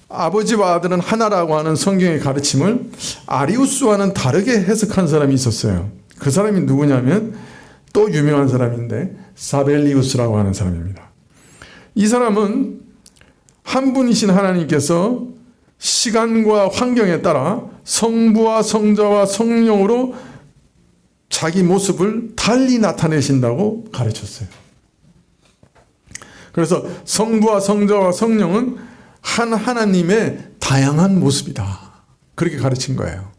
아버지와 아들은 하나라고 하는 성경의 가르침을 아리우스와는 다르게 해석한 사람이 있었어요. 그 사람이 누구냐면 또 유명한 사람인데 사벨리우스라고 하는 사람입니다. 이 사람은 한 분이신 하나님께서 시간과 환경에 따라 성부와 성자와 성령으로 자기 모습을 달리 나타내신다고 가르쳤어요. 그래서 성부와 성자와 성령은 한 하나님의 다양한 모습이다. 그렇게 가르친 거예요.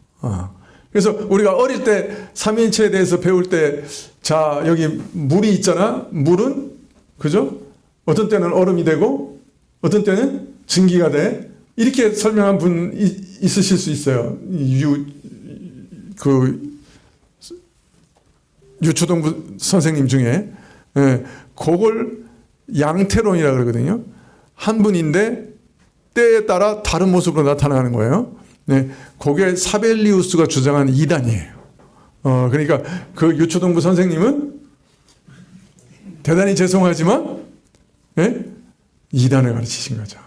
그래서 우리가 어릴 때 삼위일체에 대해서 배울 때, 자, 여기 물이 있잖아. 물은, 그죠? 어떤 때는 얼음이 되고, 어떤 때는 증기가 돼. 이렇게 설명한 분 있으실 수 있어요. 유초동부 선생님 중에. 그걸 양태론이라고 그러거든요. 한 분인데, 때에 따라 다른 모습으로 나타나는 거예요. 그게 사벨리우스가 주장한 이단이에요. 그러니까 그 유초동부 선생님은 대단히 죄송하지만 이단을 가르치신 거죠.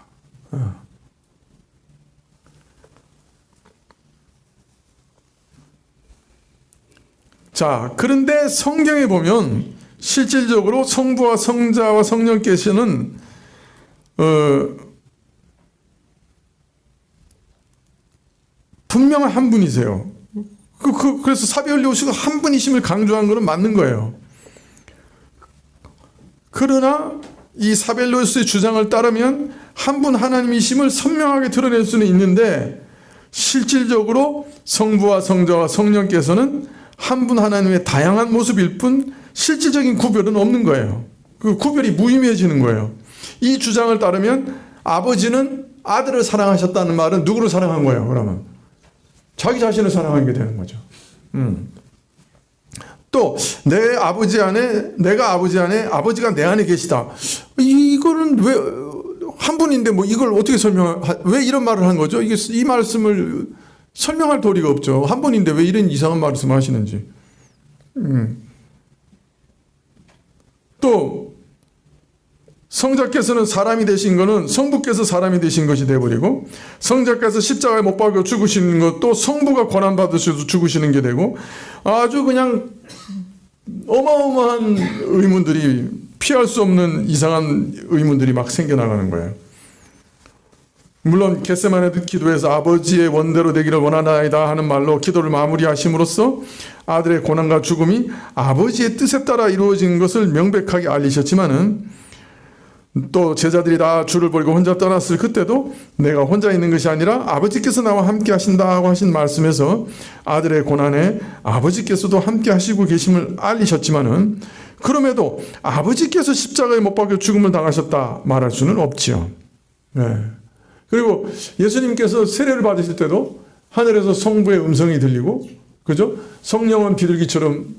자, 그런데 성경에 보면 실질적으로 성부와 성자와 성령께서는 분명한 한 분이세요. 그래서 사벨리우스가 한 분이심을 강조한 것은 맞는 거예요. 그러나 이 사벨리우스의 주장을 따르면 한 분 하나님이심을 선명하게 드러낼 수는 있는데 실질적으로 성부와 성자와 성령께서는 한 분 하나님의 다양한 모습일 뿐 실질적인 구별은 없는 거예요. 그 구별이 무의미해지는 거예요. 이 주장을 따르면 아버지는 아들을 사랑하셨다는 말은 누구를 사랑한 거예요? 그러면 자기 자신을 사랑하는 게 되는 거죠. 또 내가 아버지 안에 아버지가 내 안에 계시다. 이거는 왜 한 분인데 뭐 이걸 어떻게 왜 이런 말을 한 거죠? 이 말씀을 설명할 도리가 없죠. 한 분인데 왜 이런 이상한 말씀을 하시는지. 또 성자께서는 사람이 되신 것은 성부께서 사람이 되신 것이 되어버리고, 성자께서 십자가에 못 박혀 죽으시는 것도 성부가 고난받으셔서 죽으시는 게 되고, 아주 그냥 어마어마한 의문들이 피할 수 없는 이상한 의문들이 막 생겨나가는 거예요. 물론 겟세마네 기도에서 아버지의 원대로 되기를 원하나이다 하는 말로 기도를 마무리하심으로써 아들의 고난과 죽음이 아버지의 뜻에 따라 이루어진 것을 명백하게 알리셨지만은, 또 제자들이 다 주를 버리고 혼자 떠났을 그때도 내가 혼자 있는 것이 아니라 아버지께서 나와 함께 하신다고 하신 말씀에서 아들의 고난에 아버지께서도 함께 하시고 계심을 알리셨지만은, 그럼에도 아버지께서 십자가에 못 박혀 죽음을 당하셨다 말할 수는 없지요. 네. 그리고 예수님께서 세례를 받으실 때도 하늘에서 성부의 음성이 들리고, 그죠? 성령은 비둘기처럼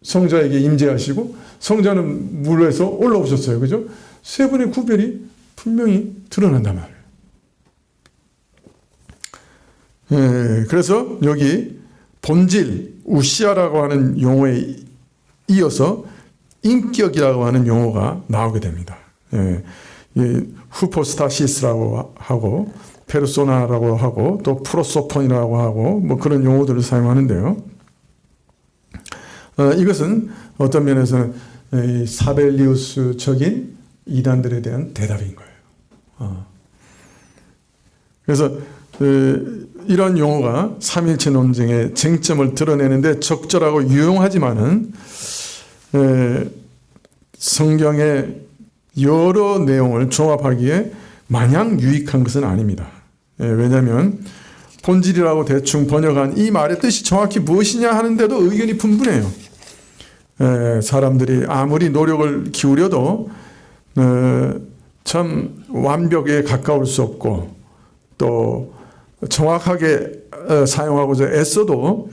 성자에게 임재하시고 성자는 물에서 올라오셨어요. 그죠? 세 분의 구별이 분명히 드러난단 말이에요. 예, 그래서 여기 본질, 우시아라고 하는 용어에 이어서 인격이라고 하는 용어가 나오게 됩니다. 예, 후포스타시스라고 하고 페르소나라고 하고 또 프로소폰이라고 하고 뭐 그런 용어들을 사용하는데요. 이것은 어떤 면에서는 사벨리우스적인 이단들에 대한 대답인 거예요. 그래서 이런 용어가 삼일체 논쟁의 쟁점을 드러내는데 적절하고 유용하지만은 성경의 여러 내용을 종합하기에 마냥 유익한 것은 아닙니다. 왜냐하면 본질이라고 대충 번역한 이 말의 뜻이 정확히 무엇이냐 하는데도 의견이 분분해요. 사람들이 아무리 노력을 기울여도 참 완벽에 가까울 수 없고, 또 정확하게 사용하고자 애써도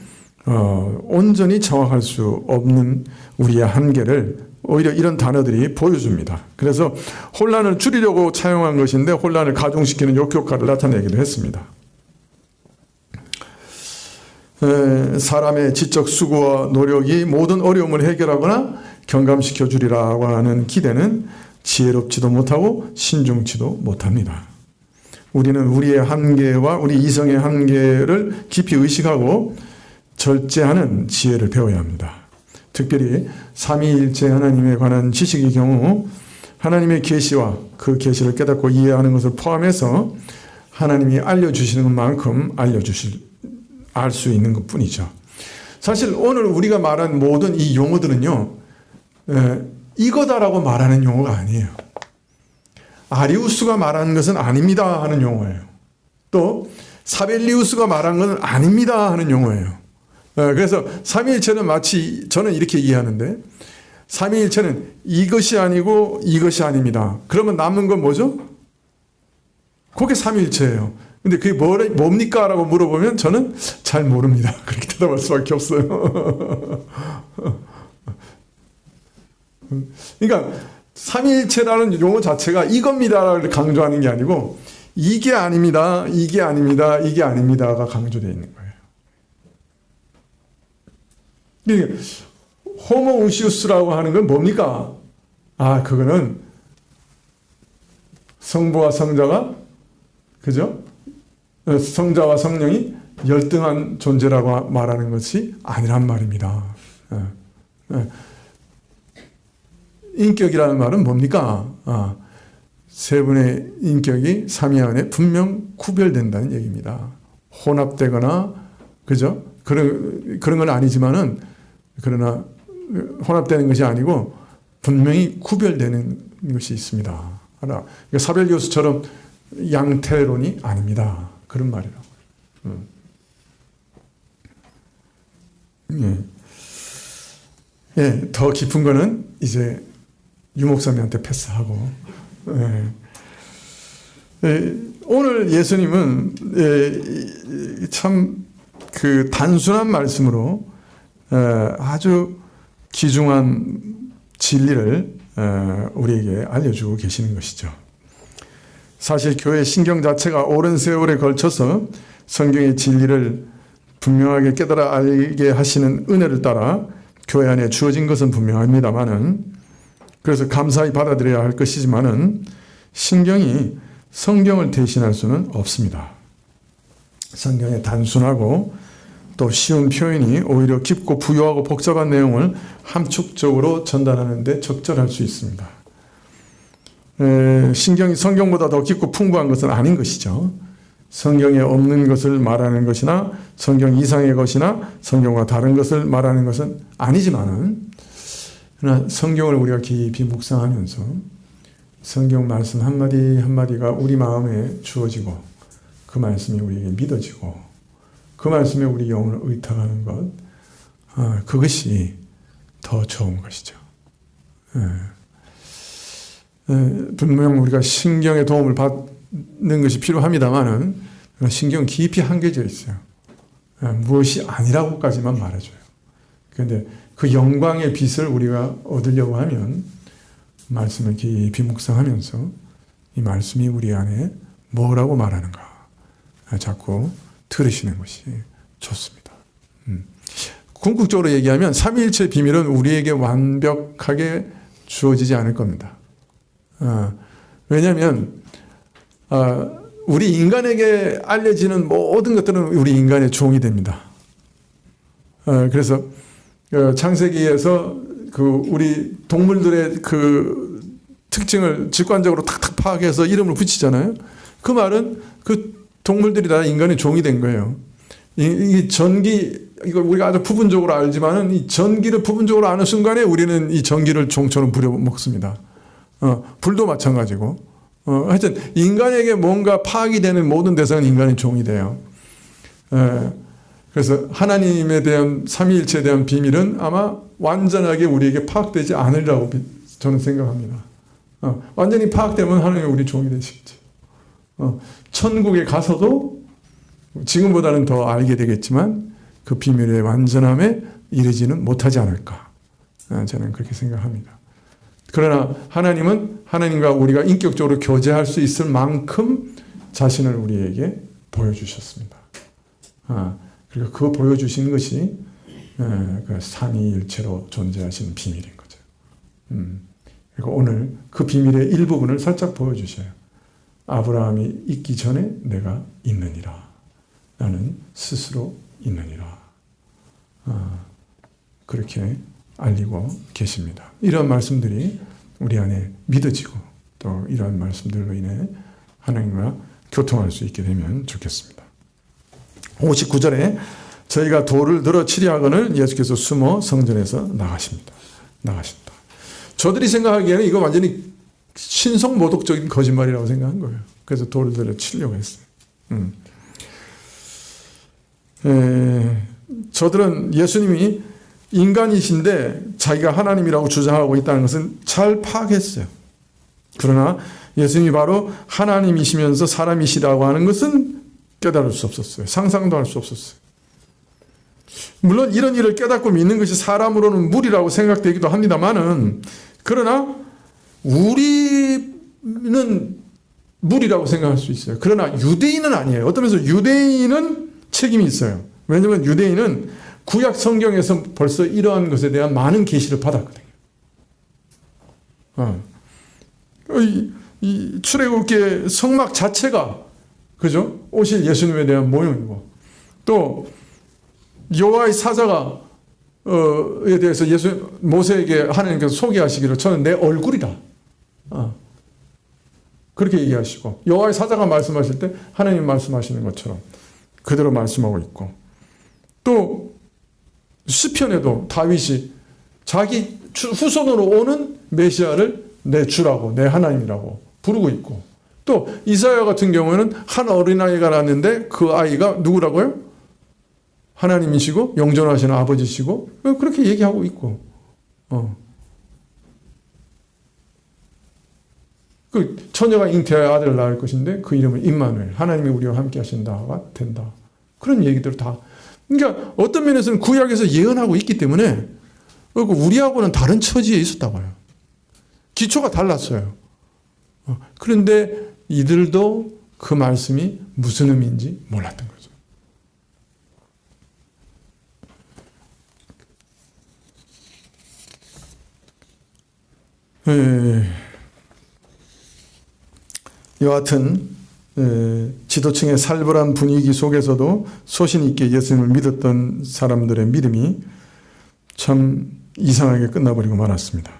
온전히 정확할 수 없는 우리의 한계를 오히려 이런 단어들이 보여줍니다. 그래서 혼란을 줄이려고 차용한 것인데 혼란을 가중시키는 역효과를 나타내기도 했습니다. 사람의 지적 수고와 노력이 모든 어려움을 해결하거나 경감시켜 주리라고 하는 기대는 지혜롭지도 못하고 신중치도 못합니다. 우리는 우리의 한계와 우리 이성의 한계를 깊이 의식하고 절제하는 지혜를 배워야 합니다. 특별히 삼위일체 하나님에 관한 지식의 경우 하나님의 계시와 그 계시를 깨닫고 이해하는 것을 포함해서 하나님이 알려주시는 것만큼 알 수 있는 것뿐이죠. 사실 오늘 우리가 말한 모든 이 용어들은요, 이거다라고 말하는 용어가 아니에요. 아리우스가 말하는 것은 아닙니다 하는 용어예요. 또 사벨리우스가 말한 것은 아닙니다 하는 용어예요. 그래서 삼위일체는 마치 저는 이렇게 이해하는데, 삼위일체는 이것이 아니고 이것이 아닙니다. 그러면 남는 건 뭐죠? 그게 삼위일체예요. 근데 그게 뭡니까? 라고 물어보면 저는 잘 모릅니다. 그렇게 대답할 수밖에 없어요. 그러니까 삼위일체라는 용어 자체가 이겁니다를 강조하는 게 아니고 이게 아닙니다, 이게 아닙니다, 이게 아닙니다가 강조되어 있는 거예요. 호모우시우스라고 하는 건 뭡니까? 그거는 성부와 성자가, 그죠? 성자와 성령이 열등한 존재라고 말하는 것이 아니란 말입니다. 인격이라는 말은 뭡니까? 세 분의 인격이 삼위 안에 분명 구별된다는 얘기입니다. 혼합되거나, 그죠? 그런 건 아니지만은, 그러나 혼합되는 것이 아니고 분명히 구별되는 것이 있습니다. 사벨리우스처럼 양태론이 아닙니다. 그런 말이라고. 더 깊은 거는 이제 유목사님한테 패스하고. 오늘 예수님은 참 그 단순한 말씀으로 아주 귀중한 진리를 우리에게 알려주고 계시는 것이죠. 사실 교회 신경 자체가 오랜 세월에 걸쳐서 성경의 진리를 분명하게 깨달아 알게 하시는 은혜를 따라 교회 안에 주어진 것은 분명합니다만은, 그래서 감사히 받아들여야 할 것이지만은 신경이 성경을 대신할 수는 없습니다. 성경의 단순하고 또 쉬운 표현이 오히려 깊고 부유하고 복잡한 내용을 함축적으로 전달하는 데 적절할 수 있습니다. 신경이 성경보다 더 깊고 풍부한 것은 아닌 것이죠. 성경에 없는 것을 말하는 것이나 성경 이상의 것이나 성경과 다른 것을 말하는 것은 아니지만은, 그러나 성경을 우리가 깊이 묵상하면서 성경 말씀 한마디 한마디가 우리 마음에 주어지고 그 말씀이 우리에게 믿어지고 그 말씀에 우리 영혼을 의탁하는 것, 그것이 더 좋은 것이죠. 분명 우리가 신경의 도움을 받는 것이 필요합니다만은 신경은 깊이 한계져 있어요. 무엇이 아니라고까지만 말해줘요. 그런데 그 영광의 빛을 우리가 얻으려고 하면 말씀을 깊이 묵상하면서 이 말씀이 우리 안에 뭐라고 말하는가 자꾸 들으시는 것이 좋습니다. 궁극적으로 얘기하면 삼위일체 비밀은 우리에게 완벽하게 주어지지 않을 겁니다. 왜냐하면 우리 인간에게 알려지는 모든 것들은 우리 인간의 종이 됩니다. 그래서 창세기에서 우리 동물들의 그 특징을 직관적으로 탁탁 파악해서 이름을 붙이잖아요. 그 말은 그 동물들이 다 인간의 종이 된 거예요. 이 전기, 이걸 우리가 아주 부분적으로 알지만은 이 전기를 부분적으로 아는 순간에 우리는 이 전기를 종처럼 부려먹습니다. 불도 마찬가지고. 하여튼 인간에게 뭔가 파악이 되는 모든 대상은 인간의 종이 돼요. 그래서 하나님에 대한 삼위일체에 대한 비밀은 아마 완전하게 우리에게 파악되지 않으리라고 저는 생각합니다. 완전히 파악되면 하나님이 우리 종이 되시겠죠. 천국에 가서도 지금보다는 더 알게 되겠지만 그 비밀의 완전함에 이르지는 못하지 않을까. 저는 그렇게 생각합니다. 그러나 하나님은 하나님과 우리가 인격적으로 교제할 수 있을 만큼 자신을 우리에게 보여주셨습니다. 그리고 그 보여주신 것이 그 삼위일체로 존재하시는 비밀인 거죠. 그리고 오늘 그 비밀의 일부분을 살짝 보여주셔요. 아브라함이 있기 전에 내가 있느니라. 나는 스스로 있느니라. 그렇게 알리고 계십니다. 이런 말씀들이 우리 안에 믿어지고 또 이러한 말씀들로 인해 하나님과 교통할 수 있게 되면 좋겠습니다. 59절에 저희가 돌을 들어 치리하거늘 예수께서 숨어 성전에서 나가신다. 저들이 생각하기에는 이거 완전히 신성모독적인 거짓말이라고 생각한 거예요. 그래서 돌을 들어 치려고 했어요. 저들은 예수님이 인간이신데 자기가 하나님이라고 주장하고 있다는 것은 잘 파악했어요. 그러나 예수님이 바로 하나님이시면서 사람이시라고 하는 것은 깨달을 수 없었어요. 상상도 할 수 없었어요. 물론 이런 일을 깨닫고 믿는 것이 사람으로는 무리라고 생각되기도 합니다만은, 그러나 우리는 무리라고 생각할 수 있어요. 그러나 유대인은 아니에요. 어떤 면에서 유대인은 책임이 있어요. 왜냐하면 유대인은 구약 성경에서 벌써 이러한 것에 대한 많은 계시를 받았거든요. 이 출애굽기의 성막 자체가, 그죠? 오실 예수님에 대한 모형이고, 또 여호와의 사자가 에 대해서 모세에게 하나님께서 소개하시기를 저는 내 얼굴이다. 그렇게 얘기하시고, 여호와의 사자가 말씀하실 때 하나님 말씀하시는 것처럼 그대로 말씀하고 있고, 또 시편에도 다윗이 자기 후손으로 오는 메시아를 내 주라고, 내 하나님이라고 부르고 있고, 또 이사야 같은 경우에는 한 어린아이가 낳았는데 그 아이가 누구라고요? 하나님이시고 영존하시는 아버지시고, 그렇게 얘기하고 있고, 그 처녀가 잉태하여 아들을 낳을 것인데 그 이름은 임마누엘, 하나님이 우리와 함께 하신다가 된다. 그런 얘기들 다. 그러니까 어떤 면에서는 구약에서 예언하고 있기 때문에 우리하고는 다른 처지에 있었다고 해요. 기초가 달랐어요. 그런데 이들도 그 말씀이 무슨 의미인지 몰랐던 거죠. 여하튼 지도층의 살벌한 분위기 속에서도 소신 있게 예수님을 믿었던 사람들의 믿음이 참 이상하게 끝나버리고 말았습니다.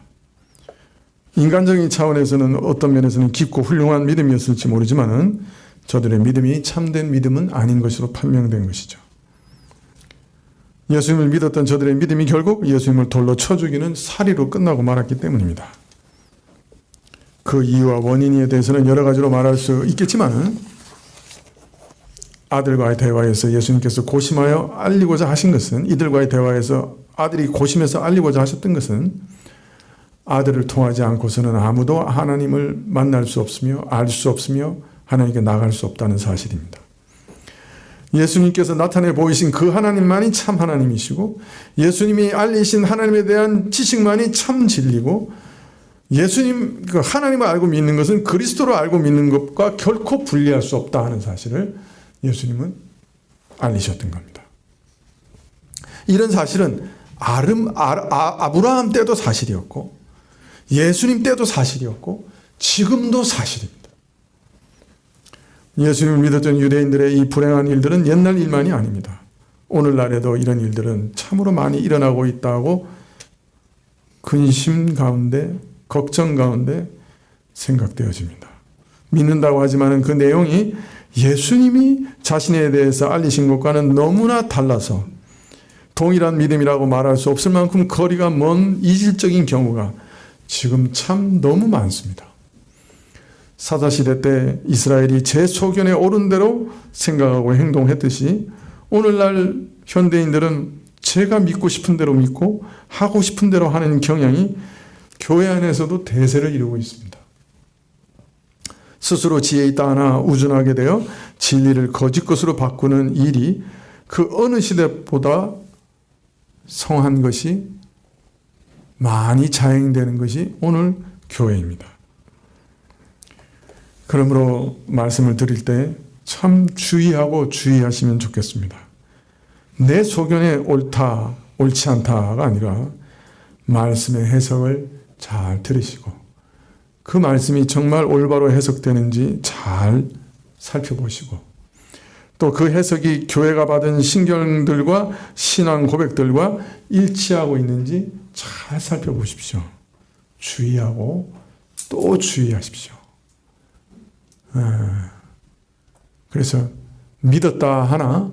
인간적인 차원에서는 어떤 면에서는 깊고 훌륭한 믿음이었을지 모르지만은 저들의 믿음이 참된 믿음은 아닌 것으로 판명된 것이죠. 예수님을 믿었던 저들의 믿음이 결국 예수님을 돌로 쳐 죽이는 살이로 끝나고 말았기 때문입니다. 그 이유와 원인에 대해서는 여러 가지로 말할 수 있겠지만 아들과의 대화에서 예수님께서 고심하여 알리고자 하신 것은, 이들과의 대화에서 아들이 고심해서 알리고자 하셨던 것은 아들을 통하지 않고서는 아무도 하나님을 만날 수 없으며 알 수 없으며 하나님께 나갈 수 없다는 사실입니다. 예수님께서 나타내 보이신 그 하나님만이 참 하나님이시고 예수님이 알리신 하나님에 대한 지식만이 참 진리고 예수님, 그 하나님을 알고 믿는 것은 그리스도를 알고 믿는 것과 결코 분리할 수 없다 하는 사실을 예수님은 알리셨던 겁니다. 이런 사실은 아브라함 때도 사실이었고 예수님 때도 사실이었고 지금도 사실입니다. 예수님을 믿었던 유대인들의 이 불행한 일들은 옛날 일만이 아닙니다. 오늘날에도 이런 일들은 참으로 많이 일어나고 있다고 근심 가운데, 걱정 가운데 생각되어집니다. 믿는다고 하지만 그 내용이 예수님이 자신에 대해서 알리신 것과는 너무나 달라서 동일한 믿음이라고 말할 수 없을 만큼 거리가 먼 이질적인 경우가 지금 참 너무 많습니다. 사사시대 때 이스라엘이 제 소견에 옳은 대로 생각하고 행동했듯이 오늘날 현대인들은 제가 믿고 싶은 대로 믿고 하고 싶은 대로 하는 경향이 교회 안에서도 대세를 이루고 있습니다. 스스로 지혜 있다 하나 우준하게 되어 진리를 거짓 것으로 바꾸는 일이 그 어느 시대보다 성한 것이 많이 자행되는 것이 오늘 교회입니다. 그러므로 말씀을 드릴 때 참 주의하고 주의하시면 좋겠습니다. 내 소견에 옳다, 옳지 않다가 아니라 말씀의 해석을 잘 들으시고 그 말씀이 정말 올바로 해석되는지 잘 살펴보시고 또 그 해석이 교회가 받은 신경들과 신앙 고백들과 일치하고 있는지 잘 살펴보십시오. 주의하고 또 주의하십시오. 그래서 믿었다 하나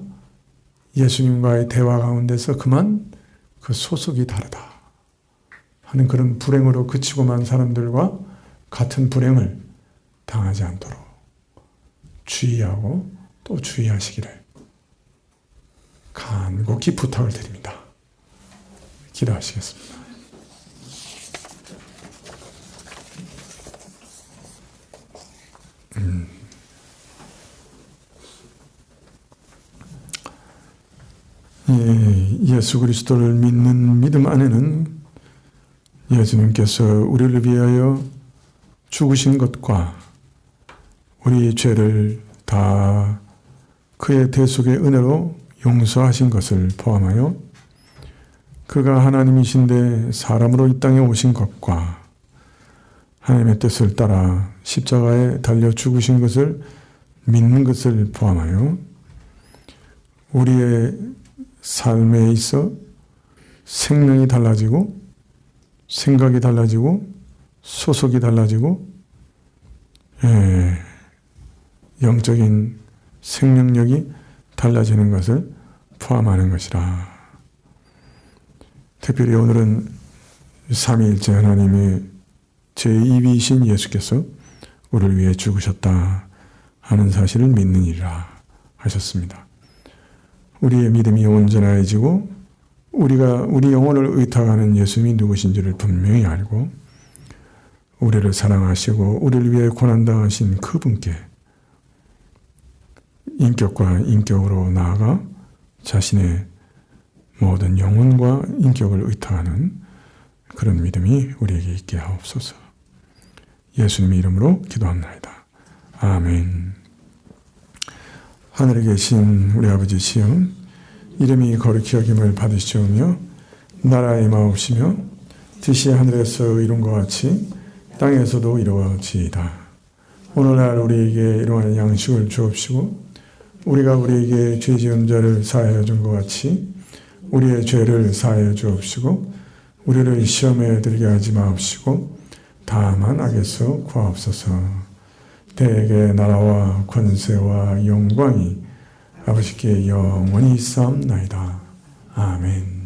예수님과의 대화 가운데서 그만 그 소속이 다르다 하는 그런 불행으로 그치고만 사람들과 같은 불행을 당하지 않도록 주의하고 또 주의하시기를 간곡히 부탁을 드립니다. 기도하시겠습니다. 예수 그리스도를 믿는 믿음 안에는 예수님께서 우리를 위하여 죽으신 것과 우리 죄를 다 그의 대속의 은혜로 용서하신 것을 포함하여 그가 하나님이신데 사람으로 이 땅에 오신 것과 하나님의 뜻을 따라 십자가에 달려 죽으신 것을 믿는 것을 포함하여 우리의 삶에 있어 생명이 달라지고 생각이 달라지고 소속이 달라지고 영적인 생명력이 달라지는 것을 포함하는 것이라. 특별히 오늘은 삼위일체 하나님의 제2위이신 예수께서 우리를 위해 죽으셨다 하는 사실을 믿는 일이라 하셨습니다. 우리의 믿음이 온전해지고 우리가 우리 영혼을 의탁하는 예수님이 누구신지를 분명히 알고 우리를 사랑하시고 우리를 위해 고난당하신 그분께 인격과 인격으로 나아가 자신의 모든 영혼과 인격을 의탁하는 그런 믿음이 우리에게 있게 하옵소서. 예수님의 이름으로 기도합니다. 아멘. 하늘에 계신 우리 아버지시여, 이름이 거룩히 여김을 받으시오며 나라의 마옵시며 뜻이 하늘에서 이룬 것 같이 땅에서도 이루어지이다. 오늘날 우리에게 이러한 양식을 주옵시고 우리가 우리에게 죄 지은 자를 사하여 준 것 같이 우리의 죄를 사하여 주옵시고 우리를 시험에 들게 하지 마옵시고 다만 악에서 구하옵소서. 대개 나라와 권세와 영광이 아버지께 영원히 있사옵나이다. 아멘.